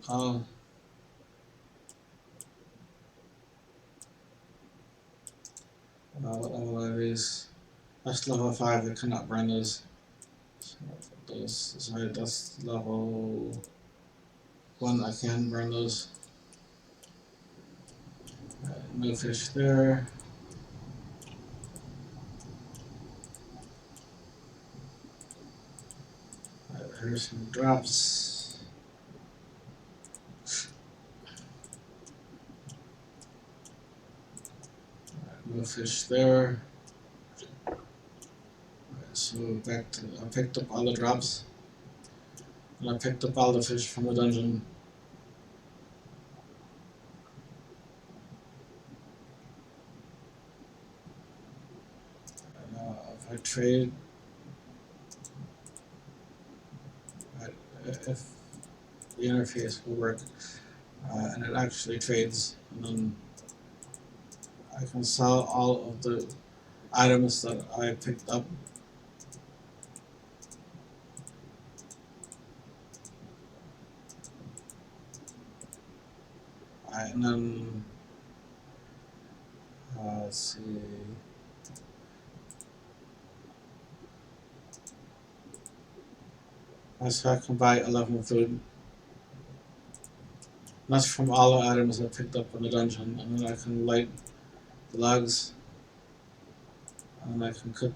Speaker 1: Oh, what level are these? That's level 5, I cannot burn those. So sorry, that's level 1, I can burn those. No fish there. Here's some drops. No fish there. So back to, I picked up all the drops. And I picked up all the fish from the dungeon. If I trade, if the interface will work, and it actually trades, and then I can sell all of the items that I picked up. And then let's see. So I can buy 11 food. That's from all the items I picked up in the dungeon, and then I can light the logs, and I can cook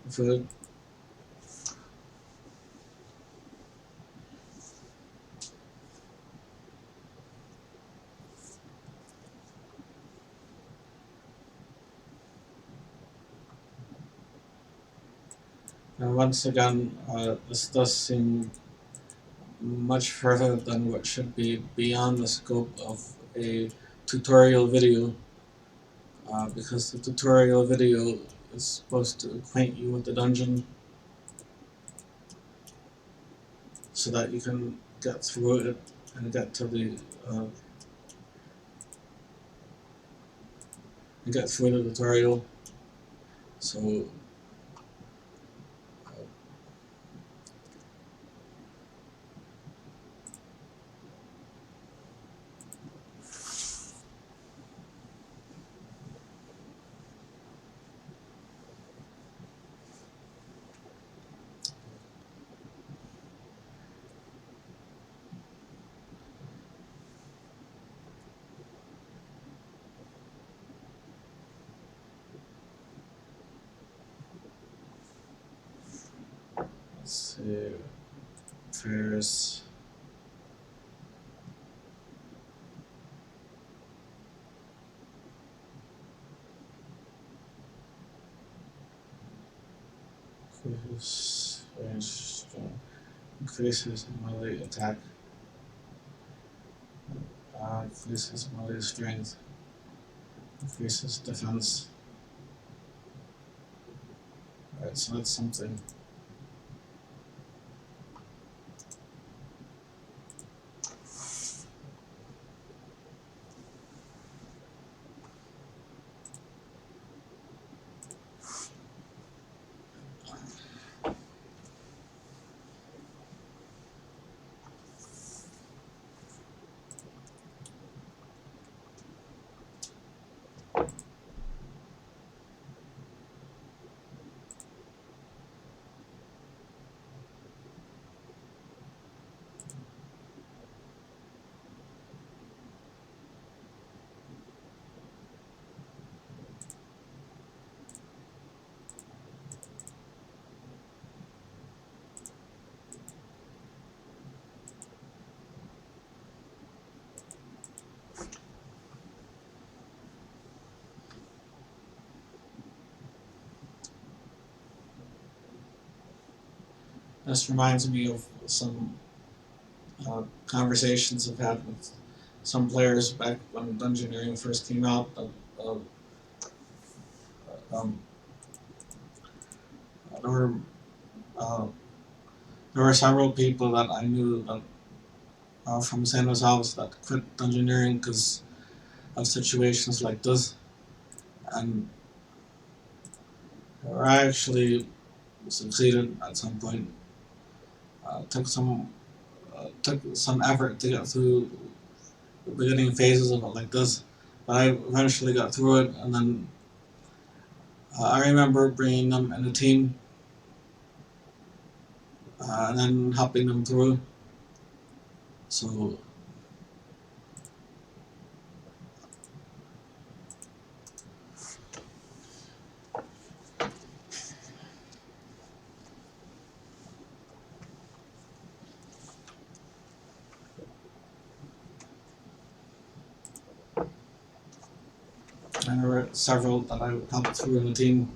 Speaker 1: food. And once again, this does seem much further than what should be beyond the scope of a tutorial video, because the tutorial video is supposed to acquaint you with the dungeon so that you can get through it and get to the get through the tutorial. So let's see. There's increases melee attack, increases melee strength, increases defense. Alright, so that's something. This reminds me of some conversations I've had with some players back when Dungeoneering first came out. Um, there were uh, there were several people that I knew that, from San Jose's that quit Dungeoneering because of situations like this, and I actually succeeded at some point. Took some effort to get through the beginning phases of it like this, but I eventually got through it, and then I remember bringing them in a team, and then helping them through. So and there were several that I helped through in the team.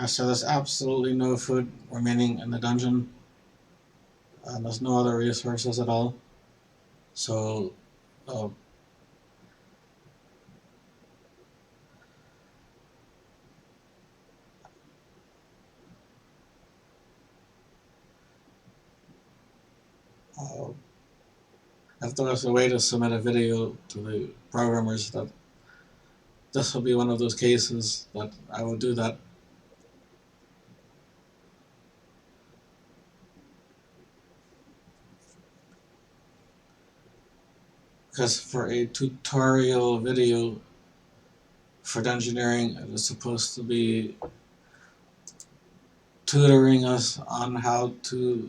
Speaker 1: So there's absolutely no food remaining in the dungeon, and there's no other resources at all. So, uh, uh, if there was a way to submit a video to the programmers, that this will be one of those cases that I would do that. Because for a tutorial video for Dungeoneering, it is supposed to be tutoring us on how to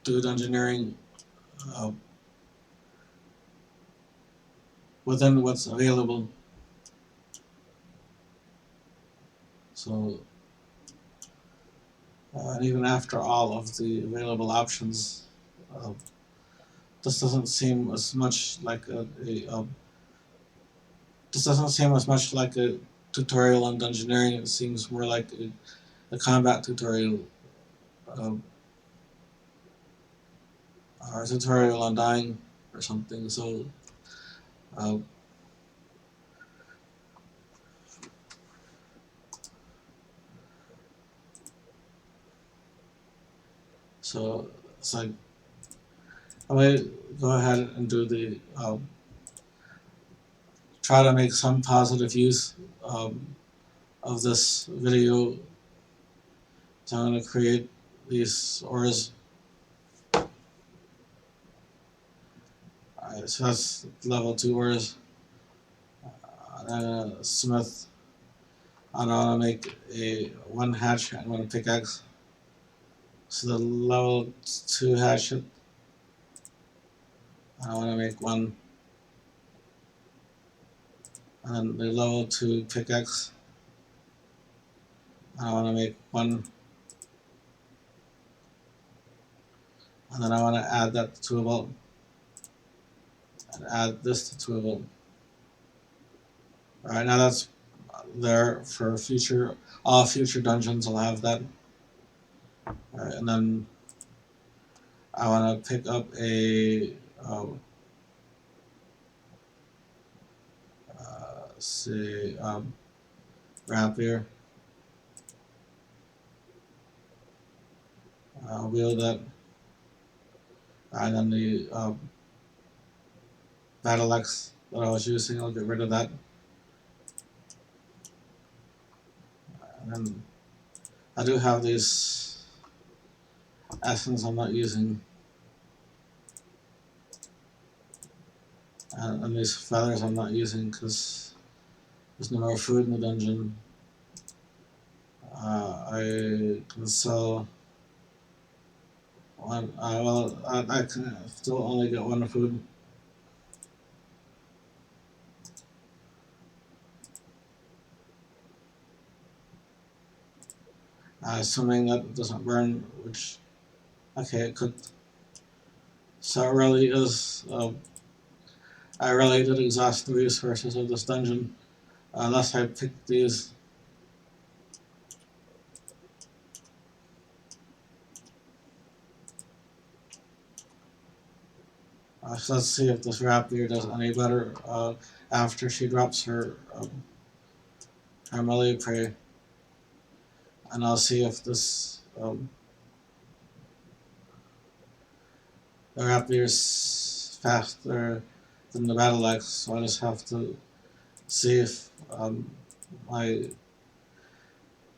Speaker 1: do Dungeoneering uh, within what's available. So, and even after all of the available options, uh, this doesn't seem as much like this doesn't seem as much like a tutorial on Dungeoneering. It seems more like a combat tutorial, um, or a tutorial on dying or something. So, uh, so it's like I might go ahead and do the try to make some positive use of this video. So I'm going to create these ores. Alright, so that's level 2 ores. Smith. And I want to make a 1 hatch and 1 pickaxe. So the level 2 hatchet, I want to make 1. And the level 2 pickaxe, I want to make 1. And then I want to add that to a bolt. And add this to a bolt. Alright, now that's there for future, all future dungeons will have that. Alright, and then I want to pick up a say rapier. I'll wield that. And then the battle axe that I was using, I'll get rid of that. And then I do have these essence I'm not using, and these feathers I'm not using because there's no more food in the dungeon. I can sell one. Well, I can still only get 1 food. Assuming that doesn't burn, which okay, it could. So it really is. I really did exhaust the resources of this dungeon, unless I pick these. So let's see if this rapier does any better after she drops her melee prey, and I'll see if this the rapier's faster than the battle axe. So I just have to see if my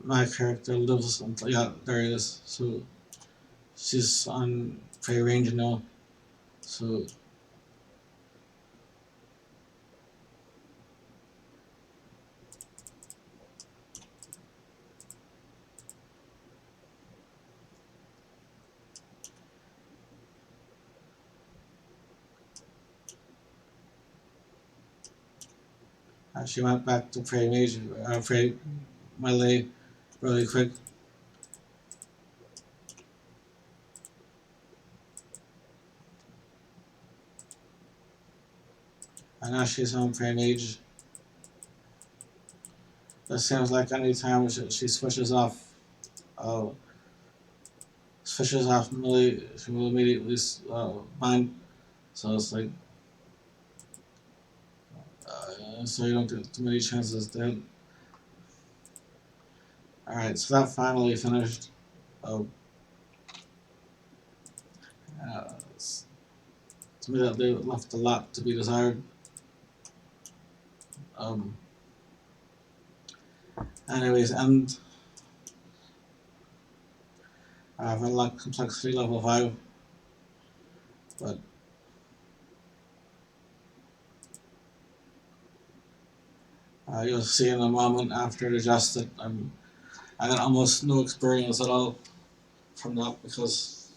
Speaker 1: my character lives until, yeah, there he is. So she's on prey range now. So she went back to prey mage, prey melee really quick. And now she's on prey mage. It seems like any time she uh, switches off really, she will immediately bind. So it's like, so you don't get too many chances to hit. Alright, so that finally finished. Uh, to me, that they left a lot to be desired. Um, anyways, and I've unlocked complexity level 5, but you'll see in a moment after it adjusted, I got almost no experience at all from that because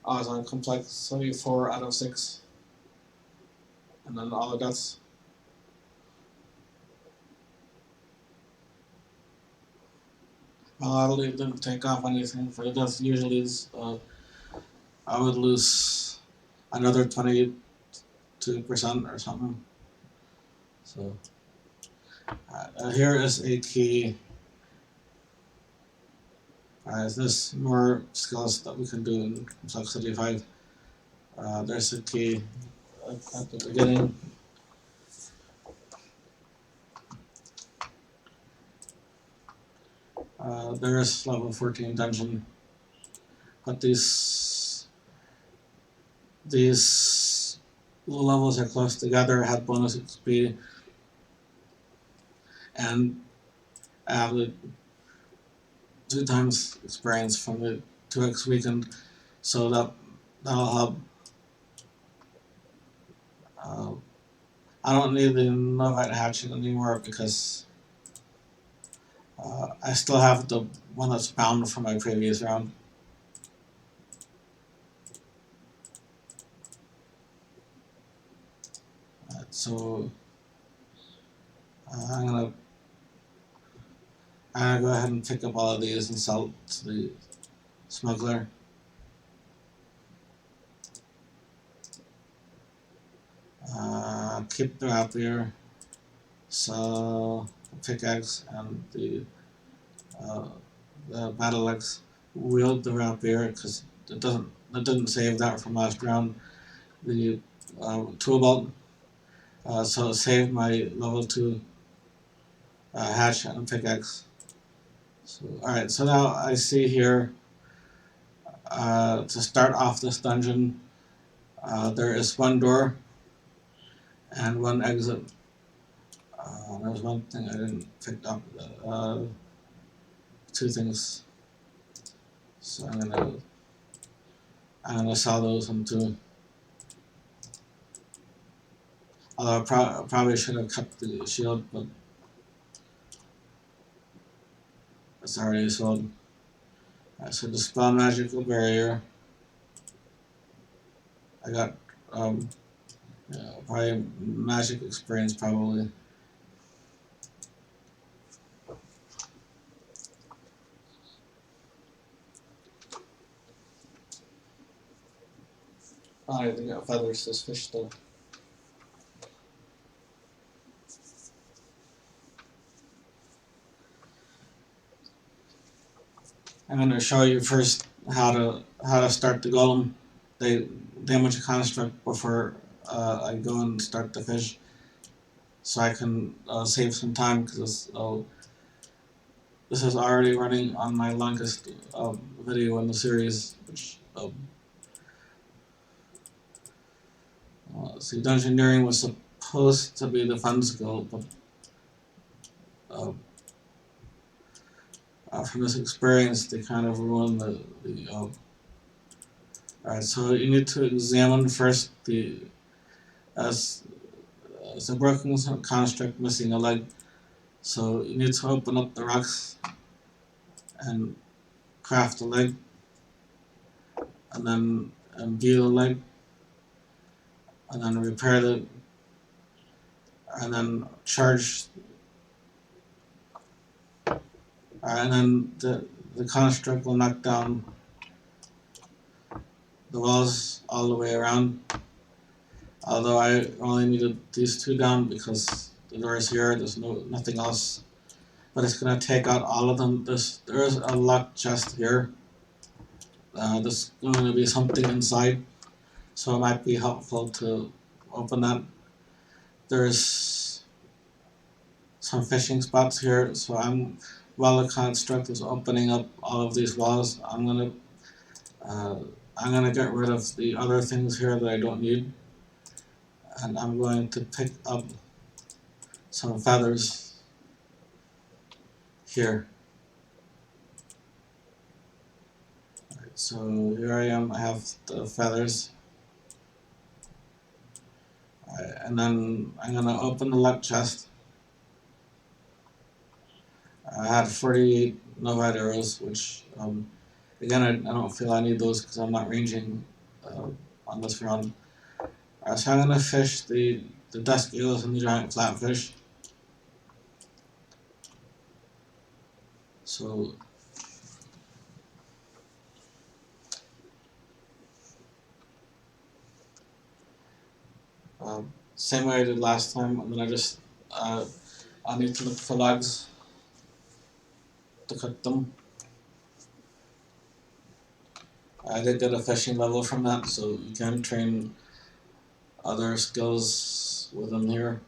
Speaker 1: I was on complexity 4 out of 6, and then all of that's. Well, I didn't take off anything for the death. Usually, I would lose another 22% or something. So here is a key. There's more skills that we can do in complexity 5. There's a key at the beginning. There is level 14 dungeon, but these levels are close together, had bonus XP, and I have the 2 times experience from the 2x weekend, so that'll help. Uh, I don't need the Novite hatchet anymore because I still have the one that's bound from my previous round. So I'm gonna go ahead and pick up all of these and sell it to the smuggler. Keep the rapier, sell the pickaxe and the battle axe. Wield the rapier because it didn't save that from last round. The tool belt, so it saved my level 2 hatch and pickaxe. So alright, so now I see here to start off this dungeon, there is 1 door and 1 exit. There's one thing I didn't pick up. 2 things. So I'm gonna sell those one too. Although I probably should have kept the shield, but it's already sold. So dispel magical barrier. I got probably magic experience probably. I think I got feathers this fish though. I'm gonna show you first how to start the golem. They damage a construct before I go and start the fish, so I can save some time because this is already running on my longest video in the series. Which see, Dungeoneering was supposed to be the fun skill, but from this experience, they kind of ruined the Alright, so you need to examine first as a broken construct missing a leg. So you need to open up the rocks and craft a leg, and then view the leg, and then repair and then charge, and then the construct will knock down the walls all the way around. Although I only needed these 2 down because the doors here, there's nothing else but it's gonna take out all of them. There's a locked chest here. There's going to be something inside, so it might be helpful to open that. There's some fishing spots here, so while the construct is opening up all of these walls, uh, I'm gonna get rid of the other things here that I don't need, and I'm going to pick up some feathers here. So here I am. I have the feathers, and then I'm gonna open the luck chest. I had 48 Novite arrows, which again I don't feel I need those because I'm not ranging uh, on this round. So I'm gonna fish the dusk eels and the giant flatfish. So same way I did last time. I'm gonna just I need to look for logs to cook them. I did get a fishing level from that, so you can train other skills within here.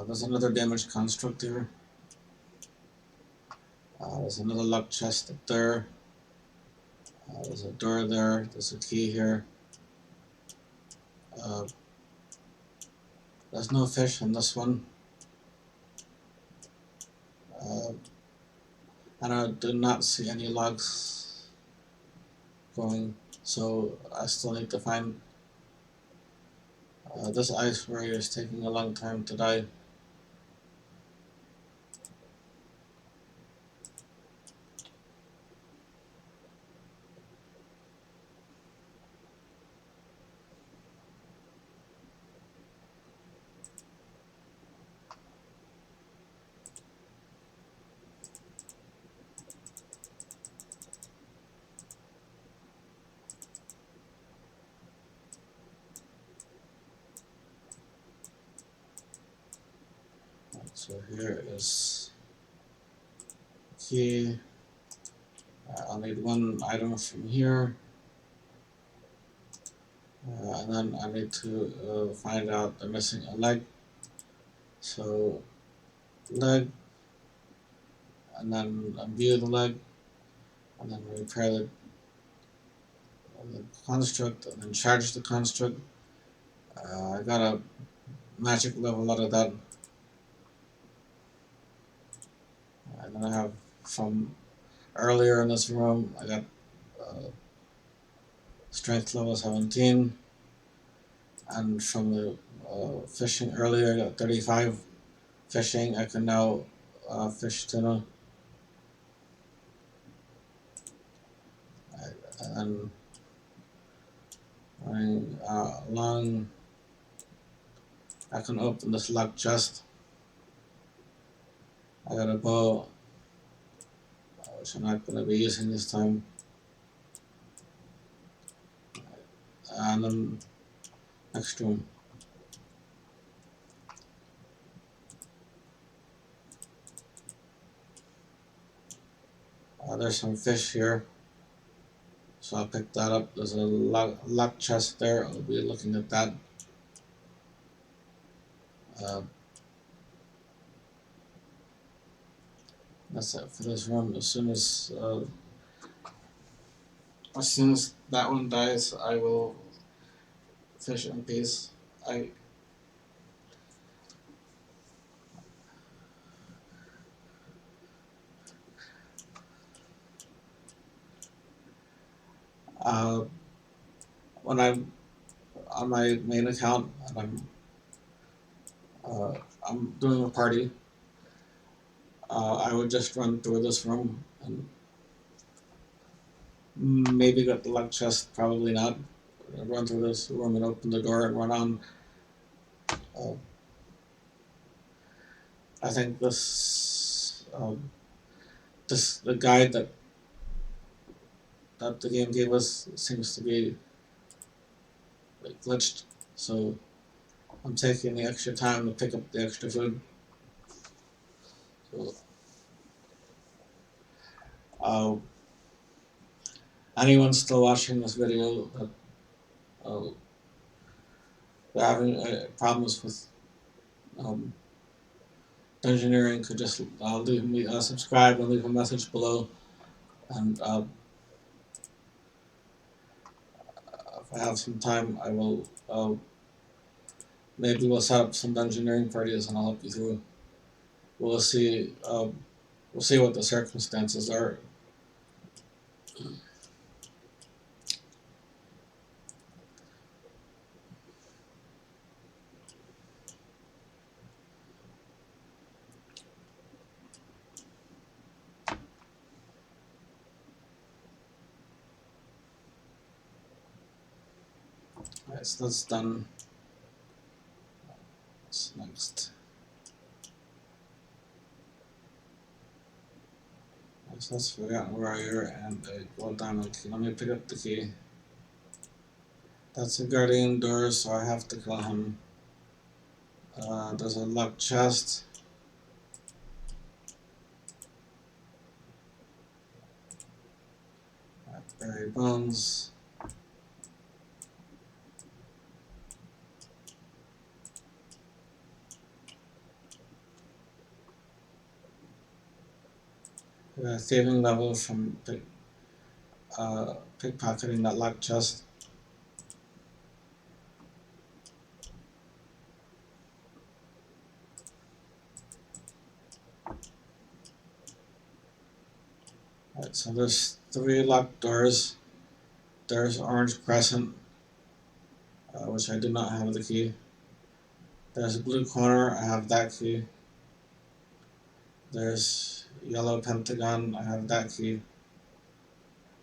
Speaker 1: There's another damaged construct here. There's another luck chest up there. There's a door there. There's a key here. Uh, there's no fish in this one. Uh, and I do not see any logs going, so I still need to find. This ice warrior is taking a long time to die. So here is key. I'll need one item from here. And then I need to find out the missing a leg. So leg, and then view the leg, and then repair the construct, and then charge the construct. I got a magic level out of that. And then I have from earlier in this room, I got uh, strength level 17, and from the fishing earlier, I got 35 fishing. I can now fish tuna. And running along, I can open this locked chest. I got a bow, which I'm not going to be using this time. And then next room. There's some fish here, so I'll pick that up. There's a locked chest there. I'll be looking at that. Uh, that's it for this room. As soon as that one dies, I will fish in peace. I uh, when I'm on my main account and I'm doing a party, I would just run through this room and maybe got the luck chest, probably not. Run through this room and open the door and run on. Uh, I think this the guide that the game gave us seems to be like glitched. So I'm taking the extra time to pick up the extra food. So uh, anyone still watching this video that uh, they're having problems with um, Dungeoneering could just leave me subscribe and leave a message below, and if I have some time, I will maybe we'll set up some Dungeoneering parties and I'll help you through. We'll see. We'll see what the circumstances are. Alright, so that's done. What's next? So that's forgotten warrior and a gold diamond key. Let me pick up the key. That's a guardian door, so I have to kill him. There's a locked chest. Buried bones. Thieving level from pickpocketing that locked chest. Alright, so there's 3 locked doors. There's orange crescent, which I do not have the key. There's a blue corner, I have that key. There's yellow pentagon, I have that key.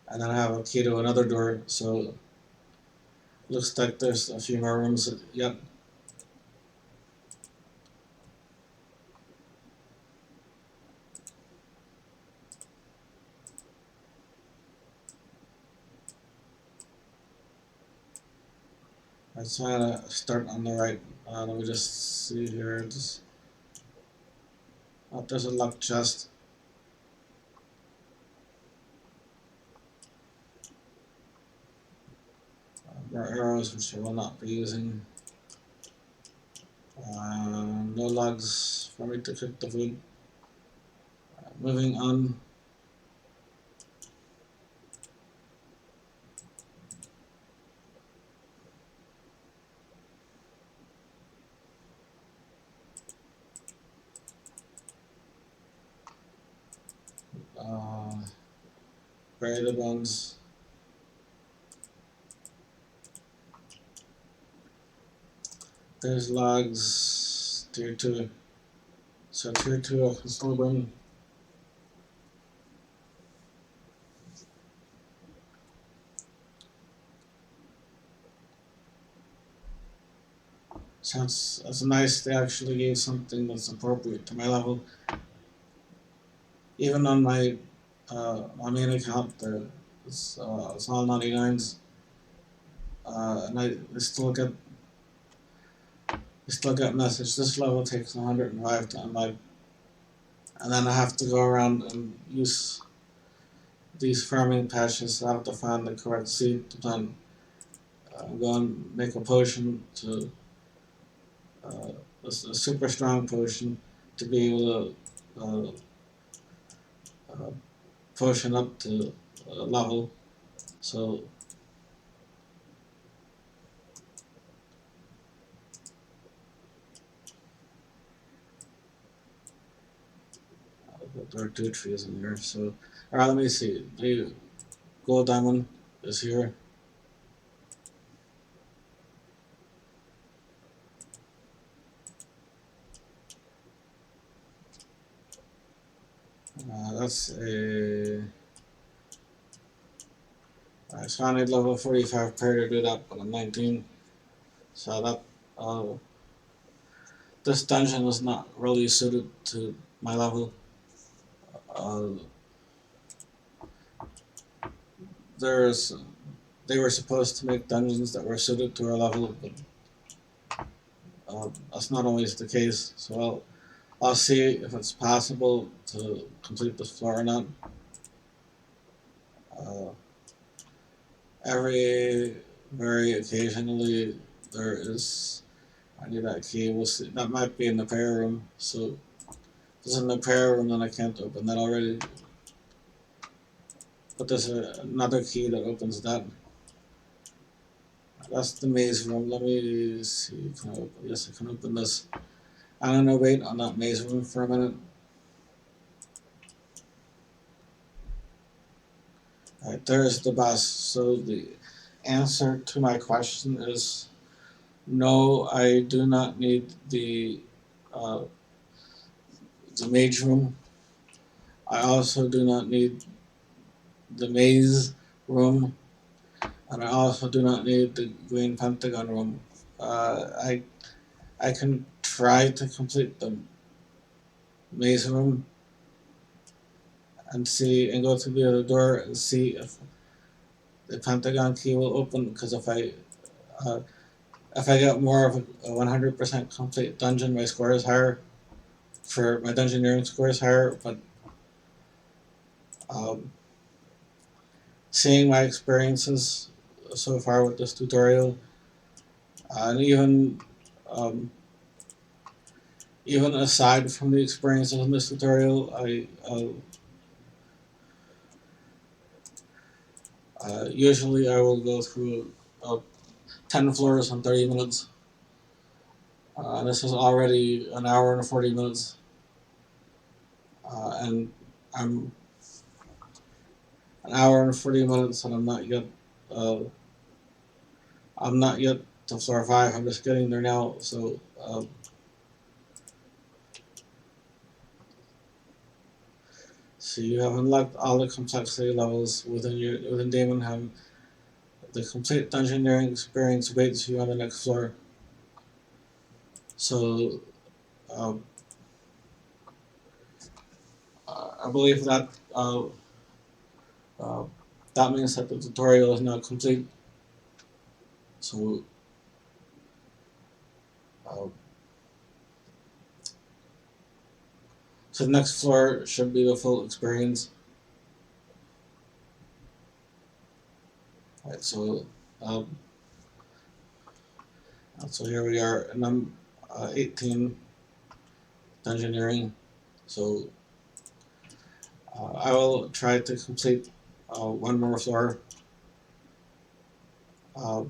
Speaker 1: And then I have a key to another door, so looks like there's a few more rooms yet. Alright, so I'm gonna start on the right. Let me just see here. Oh, there's a locked chest. More arrows, which I will not be using. No logs for me to cook the food. Moving on. Bury the bones. There's logs. Tier 2. So tier 2 of Snowburn. Sounds that's nice. They actually gave something that's appropriate to my level. Even on my main account, it's all 99s, and I still get message. This level takes 105 to unlock, and then I have to go around and use these farming patches. I have to find the correct seed to plant. Go and make a potion to a super strong potion to be able to potion up to a level. So there are 2 trees in here. So alright, let me see. The gold diamond is here. That's a Alright, so I need level 45 prayer to do that, but I'm 19. So that this dungeon is not really suited to my level. Uh, there's they were supposed to make dungeons that were suited to our level, but that's not always the case. So I'll see if it's possible to complete this floor or not. Uh, every very occasionally there is. I need that key. We'll see. That might be in the prayer room. So if it's in the prayer room, then I can't open that already. But there's another key that opens that. That's the maze room. Let me see. Can I open? Yes, I can open this. I'm gonna wait on that maze room for a minute. Alright, there's the boss. So the answer to my question is no, I do not need uh, the mage room. I also do not need the maze room, and I also do not need the green pentagon room. I can try to complete the maze room and see and go through the other door and see if the pentagon key will open. Because if I get more of a 100% complete dungeon, my score is higher. For my dungeoneering score is higher, but um, seeing my experiences so far with this tutorial, and um, even aside from the experiences in this tutorial, I usually I will go through 10 floors in 30 minutes. This is already an hour and 40 minutes, and I'm an hour and 40 minutes, and uh, I'm not yet to floor 5. I'm just getting there now. So you have unlocked all the complexity levels within Daemonham. The complete dungeoneering experience waits you on the next floor. So um, I believe that uh, that means that the tutorial is now complete. So uh, so the next floor should be the full experience. Right, um, so here we are, and I'm 18 dungeoneering. So I will try to complete one more floor. Uh,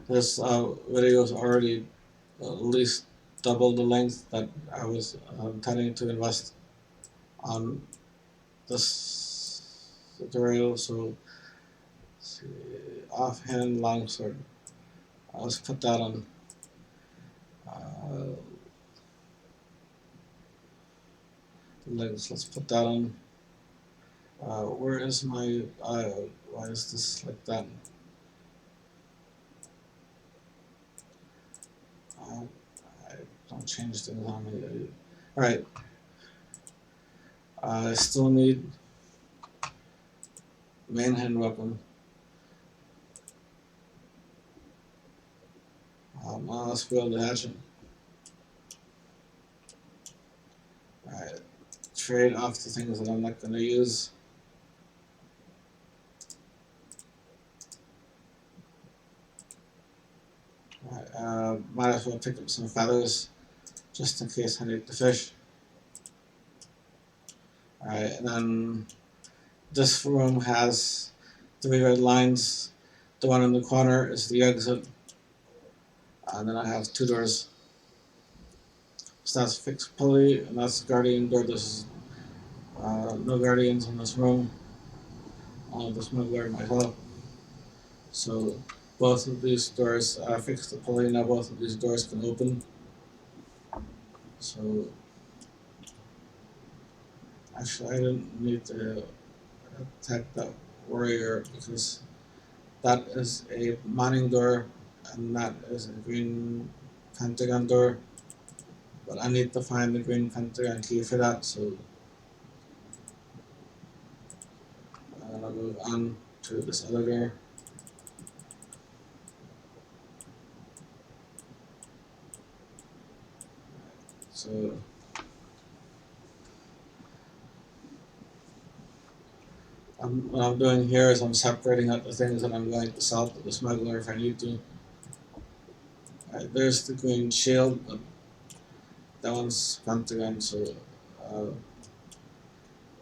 Speaker 1: this video is already at least double the length that I was intending to invest on this tutorial. So let's see, offhand longsword. Let's put that on. Legs. Let's put that on. Where is my? Why is this like that? Uh, I don't change things on me. All right. I still need main hand weapon. Let's build the hatchet. All right. Trade off the things that I'm not going to use. All right. Might as well pick up some feathers just in case I need to fish. All right, and then this room has 3 red lines. The one in the corner is the exit, and then I have 2 doors. So that's fixed pulley, and that's guardian door. This is no guardians in this room. There's no guard myself. So both of these doors are fixed the pulley. Now both of these doors can open. So actually, I didn't need to attack that warrior because that is a mining door and that is a green pentagon door. But I need to find the green pentagon key for that, so I'm gonna move on to this other door. So what I'm doing here is I'm separating out the things that I'm going to sell to the smuggler if I need to. There's the green shield, but that one's pentagon, so it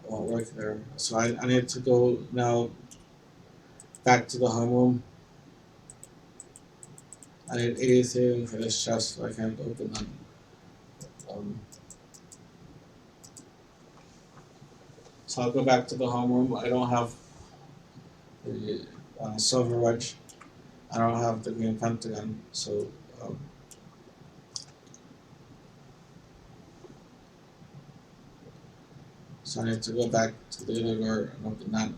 Speaker 1: won't work there. So I need to go now back to the home room. I need 83 for this chest, so I can't open them. So I'll go back to the home room. I don't have the silver wedge. I don't have the green pentagon, so so I need to go back to the other door and open that.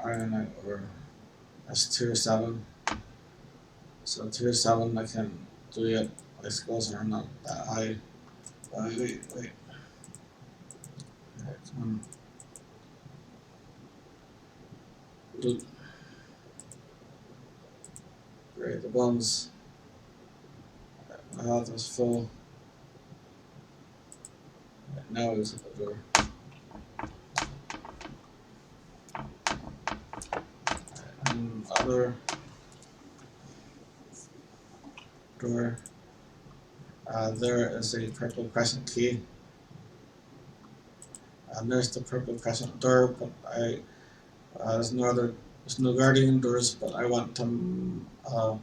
Speaker 1: Ironite ore. That's tier 7. So tier 7 I can do yet. My skills are not that high. Wait. Alright, come on. Dude. Great, the bones. My health is full. Right, now is at the door. And other door. There is a purple crescent key. There's the purple crescent door, but there's no guardian doors, but I want to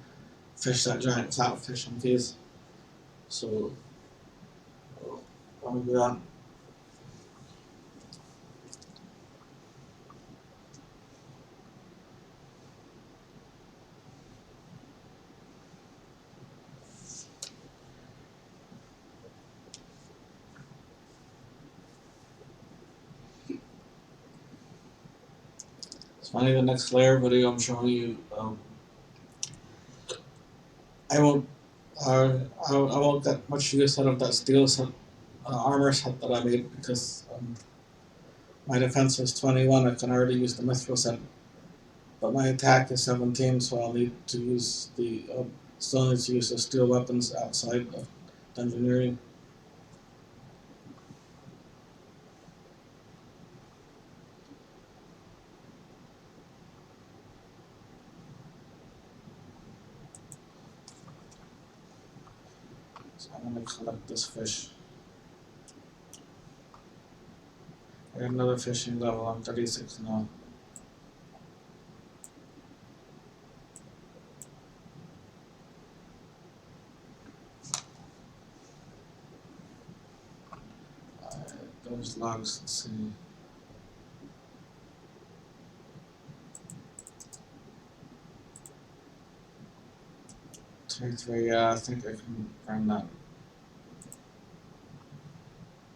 Speaker 1: fish that giant flatfish in peace. So let me do that. It's funny, the next layer video I'm showing you, I won't I won't get much use out of that steel set, armor set that I made because my defense is 21. I can already use the mithril set, but my attack is 17, so I'll need to use still need to use the steel weapons outside of Dungeoneering. So I'm gonna collect this fish. I have another fishing level. I'm 36 now. Those logs, let's see. Yeah, I think I can burn that.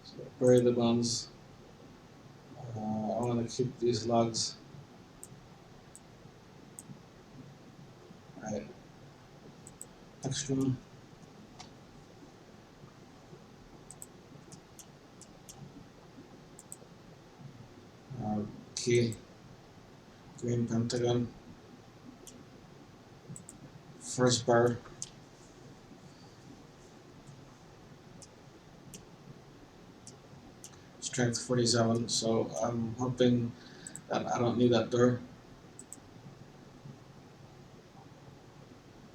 Speaker 1: So bury the bones. I want to keep these logs. Alright. Next one. Key. Green pentagon. First bar. Strength 47, so I'm hoping that I don't need that door.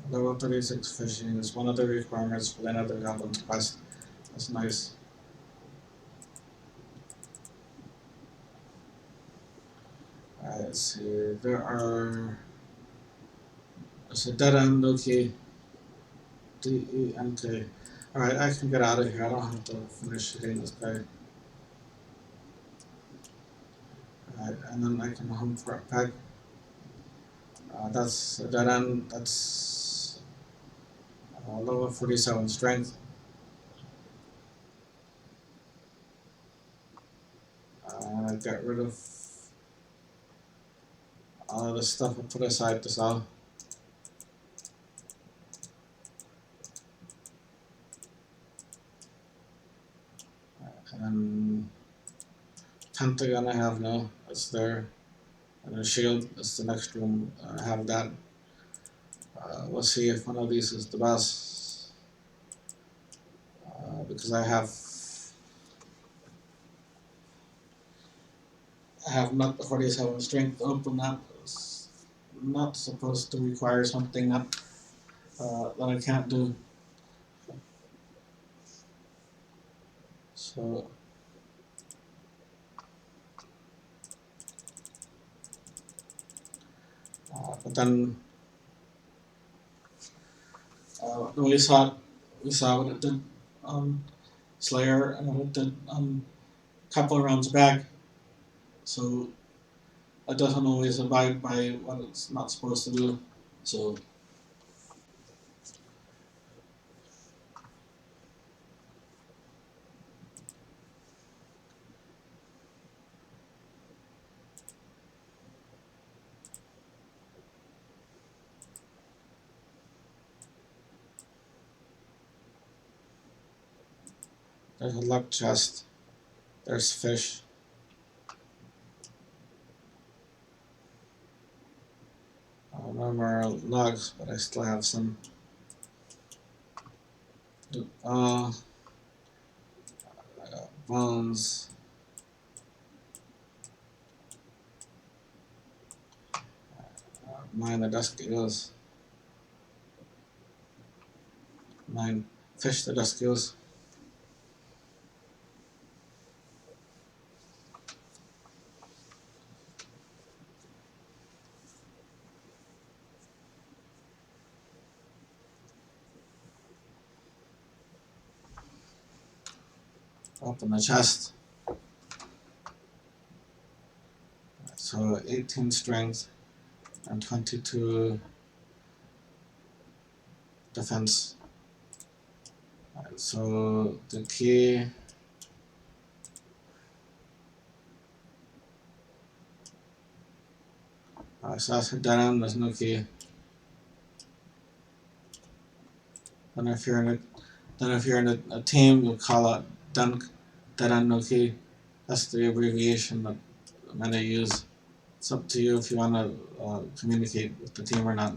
Speaker 1: Level 36 fishing is one of the requirements for another goblin quest. That's nice. Alright, let's see. There's a dead end, okay. D-E-N-T. Alright, I can get out of here. I don't have to finish hitting this guy. Alright, and then I can hunt for a peg. That's a dead end. That's level 47 strength. get rid of all the stuff I put aside to sell. And Pentagon I have now, it's there. And a shield, that's the next room, I have that. We'll see if one of these is the best. Because I have not the 47 strength to open that. It's not supposed to require something that I can't do. So but then we saw what it did on Slayer and what it did a couple of rounds back. So it doesn't always abide by what it's not supposed to do. So there's a luck chest. There's fish. No more logs, but I still have some. I got bones. Mine the dusky goes. Mine fish the dusky goes. Open the chest. So 18 strength and 22 defense. Right, so the key. So that's a dead end, there's no key. Then if you're in a team, you'll call it dead end no key. That's the abbreviation that many use. It's up to you if you want to communicate with the team or not.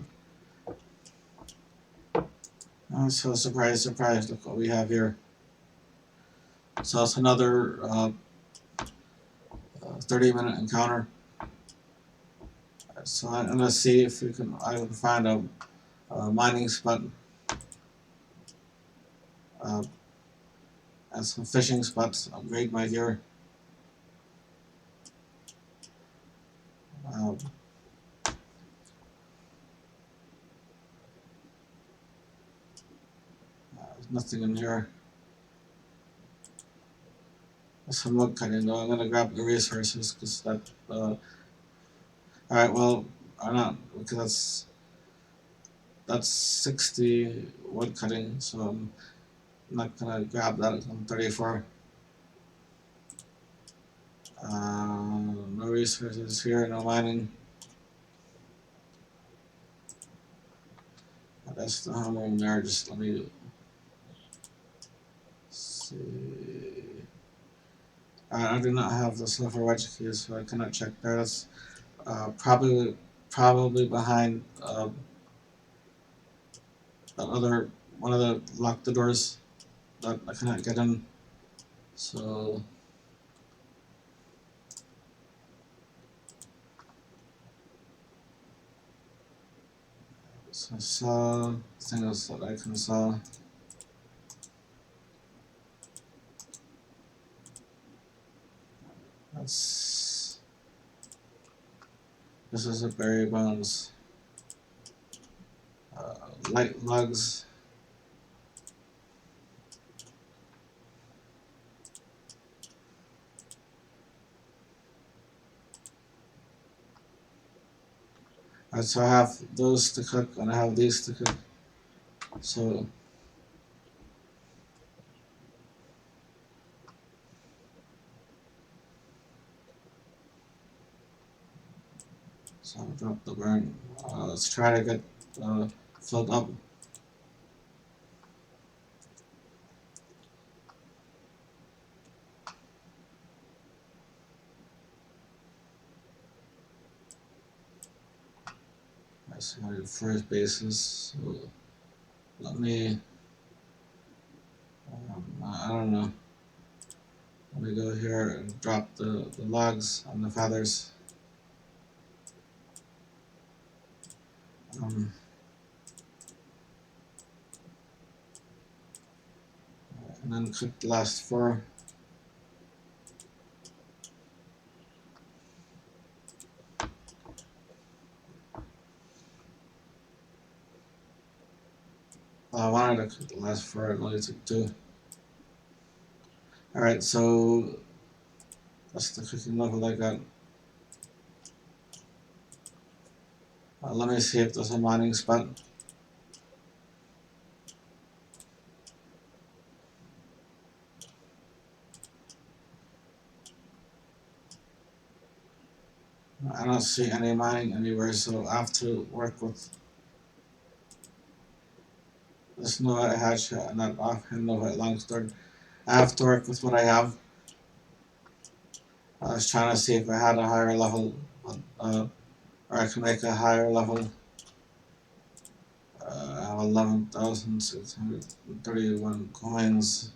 Speaker 1: So surprise, surprise! Look what we have here. So it's another 30-minute encounter. So I'm gonna see if I can find a mining spot and some fishing spots. Upgrade my gear. There's nothing in here. There's some wood cutting though. I'm gonna grab the resources because that. Alright, well, I'm not because that's 60 wood cutting, so I'm not gonna grab that. I'm 34. No resources here, no mining. That's the home room there. Just let me see. I do not have the silver wedge keys, so I cannot check there. That's probably behind the other one of the locked the doors that I cannot get in. So sell things that I can sell. This is a berry bones. Light lugs. Alright, so I have those to cook and I have these to cook. So So I'll drop the burn. Let's try to get filled up. That's my first basis. So let me. I don't know. Let me go here and drop the logs on the feathers. Um, and then cook the last 4. I wanted to cook the last 4, it only took 2. Alright, so that's the cooking level I got. Let me see if there's a mining spot. I don't see any mining anywhere, so I have to work with this Nova hatch, not offhand Nova long sword. I have to work with what I have. I was trying to see if I had a higher level, or I can make a higher level. I have 11,631 coins.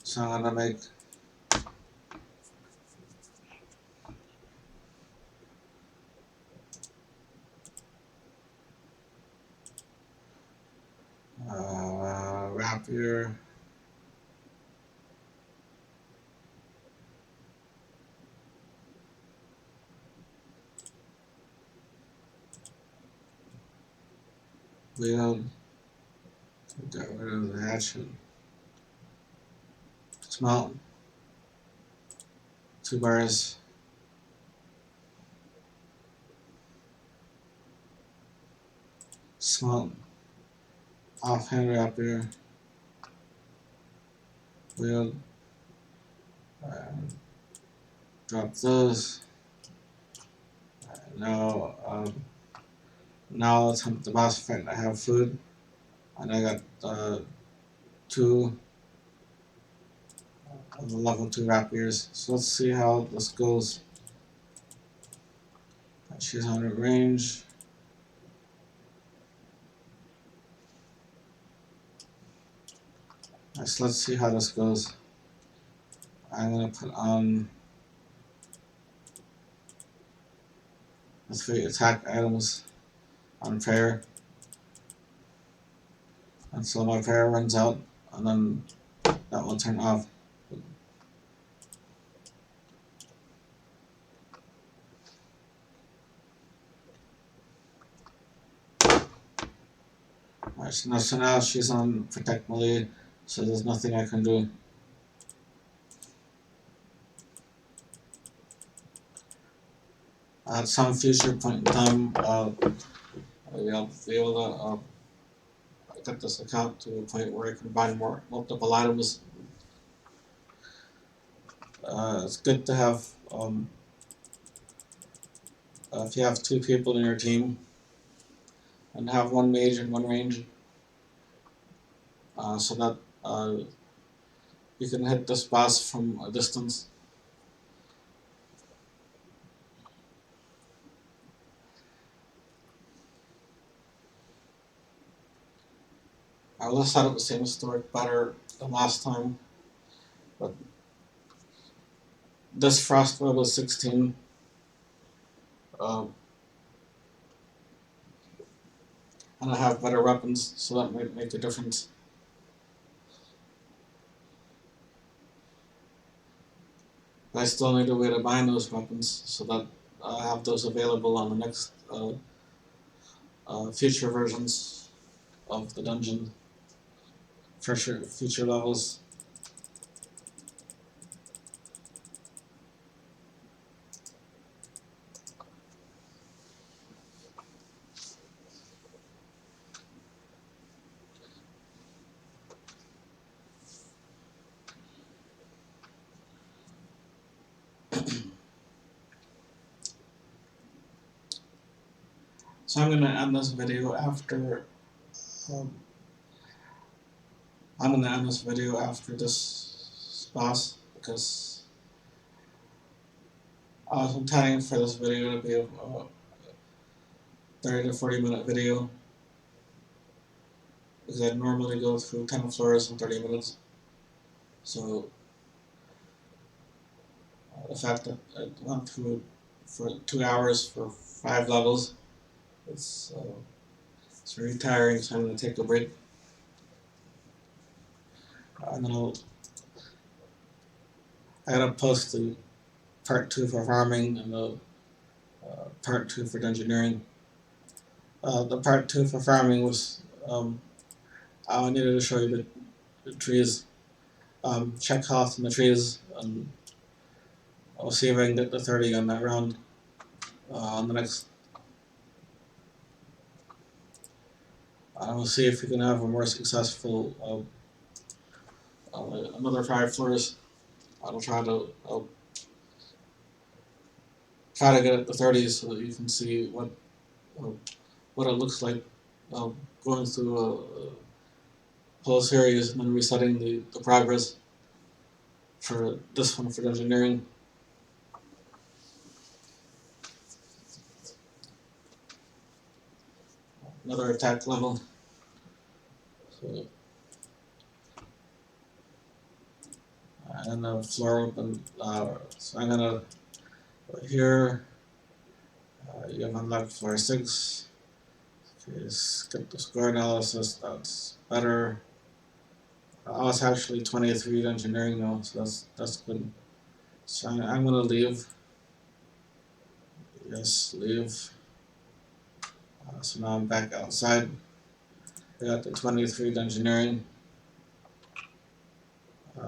Speaker 1: So I'm gonna make rapier. Wield. Get rid of the hatchet. Smelt. 2 bars. Smelt. Offhand rapier. Wield. Drop those. Now, now let's hunt the boss fight. I have food, and I got 2 of the level 2 rapiers. So let's see how this goes. She's on her range. Nice, let's see how this goes. I'm gonna put on the 3 attack items on prayer until my prayer runs out, and then that will turn off. Alright, so now she's on protect melee, so there's nothing I can do. At some future point in time, I'll be able to get this account to a point where I can buy multiple items. It's good to have, if you have 2 people in your team, and have 1 mage and 1 range, so that you can hit this boss from a distance. I always thought it seems to work better than last time, but this frost web was 16. And I have better weapons, so that might make a difference. But I still need a way to buy those weapons, so that I have those available on the next future versions of the dungeon, for sure, future levels. So I'm gonna end this video after. Um, I'm gonna end this video after this boss because I was intending for this video to be a 30 to 40 minute video because I normally go through 10 floors in 30 minutes. So the fact that I went through for 2 hours for 5 levels, it's very tiring. So I'm gonna take a break, and then I gotta post the part 2 for farming and the part 2 for dungeoneering. The part 2 for farming was I needed to show you the trees. Check cost in the trees, and I'll see if I can get the 30 on that round. On the next, we'll see if we can have a more successful another 5 floors. I'll try to get it to 30 so that you can see uh, what it looks like going through a whole series and then resetting the progress for this one for engineering. Another attack level. So, and the floor open. So I'm gonna here. You have unlocked floor 6. Okay, skip the score analysis. That's better. I was actually 23 engineering now, so that's good. So I'm gonna leave. Yes, leave. So now I'm back outside. I got the 23 engineering.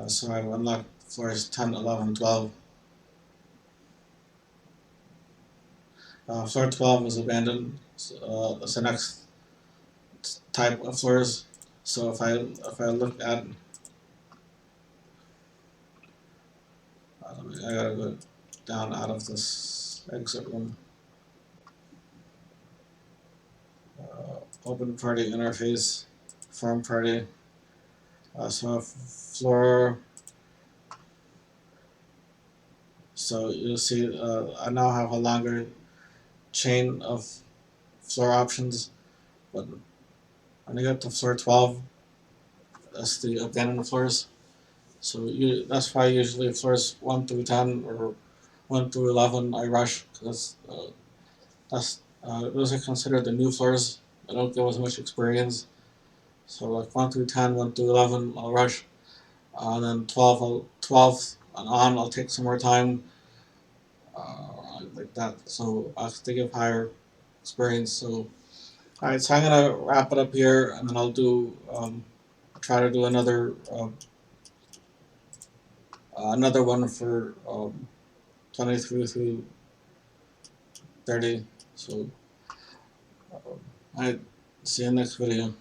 Speaker 1: So I've unlocked floors 10, 11, 12. Floor 12 is abandoned. So, that's the next type of floors. So if I look at, I gotta go down out of this exit room. Open party interface, farm party. So floor. So you'll see I now have a longer chain of floor options, but when I get to floor 12, that's the abandoned floors. So that's why usually floors 1 through 10 or 1 through 11 I rush because those are considered the new floors. I don't give as much experience. So like 1 through 10, 1 through 11 I'll rush. Then 12 and on I'll take some more time. Like that. So I have to give higher experience. So alright, so I'm gonna wrap it up here, and then I'll do try to do another one for 23 through 30. So I see you next video.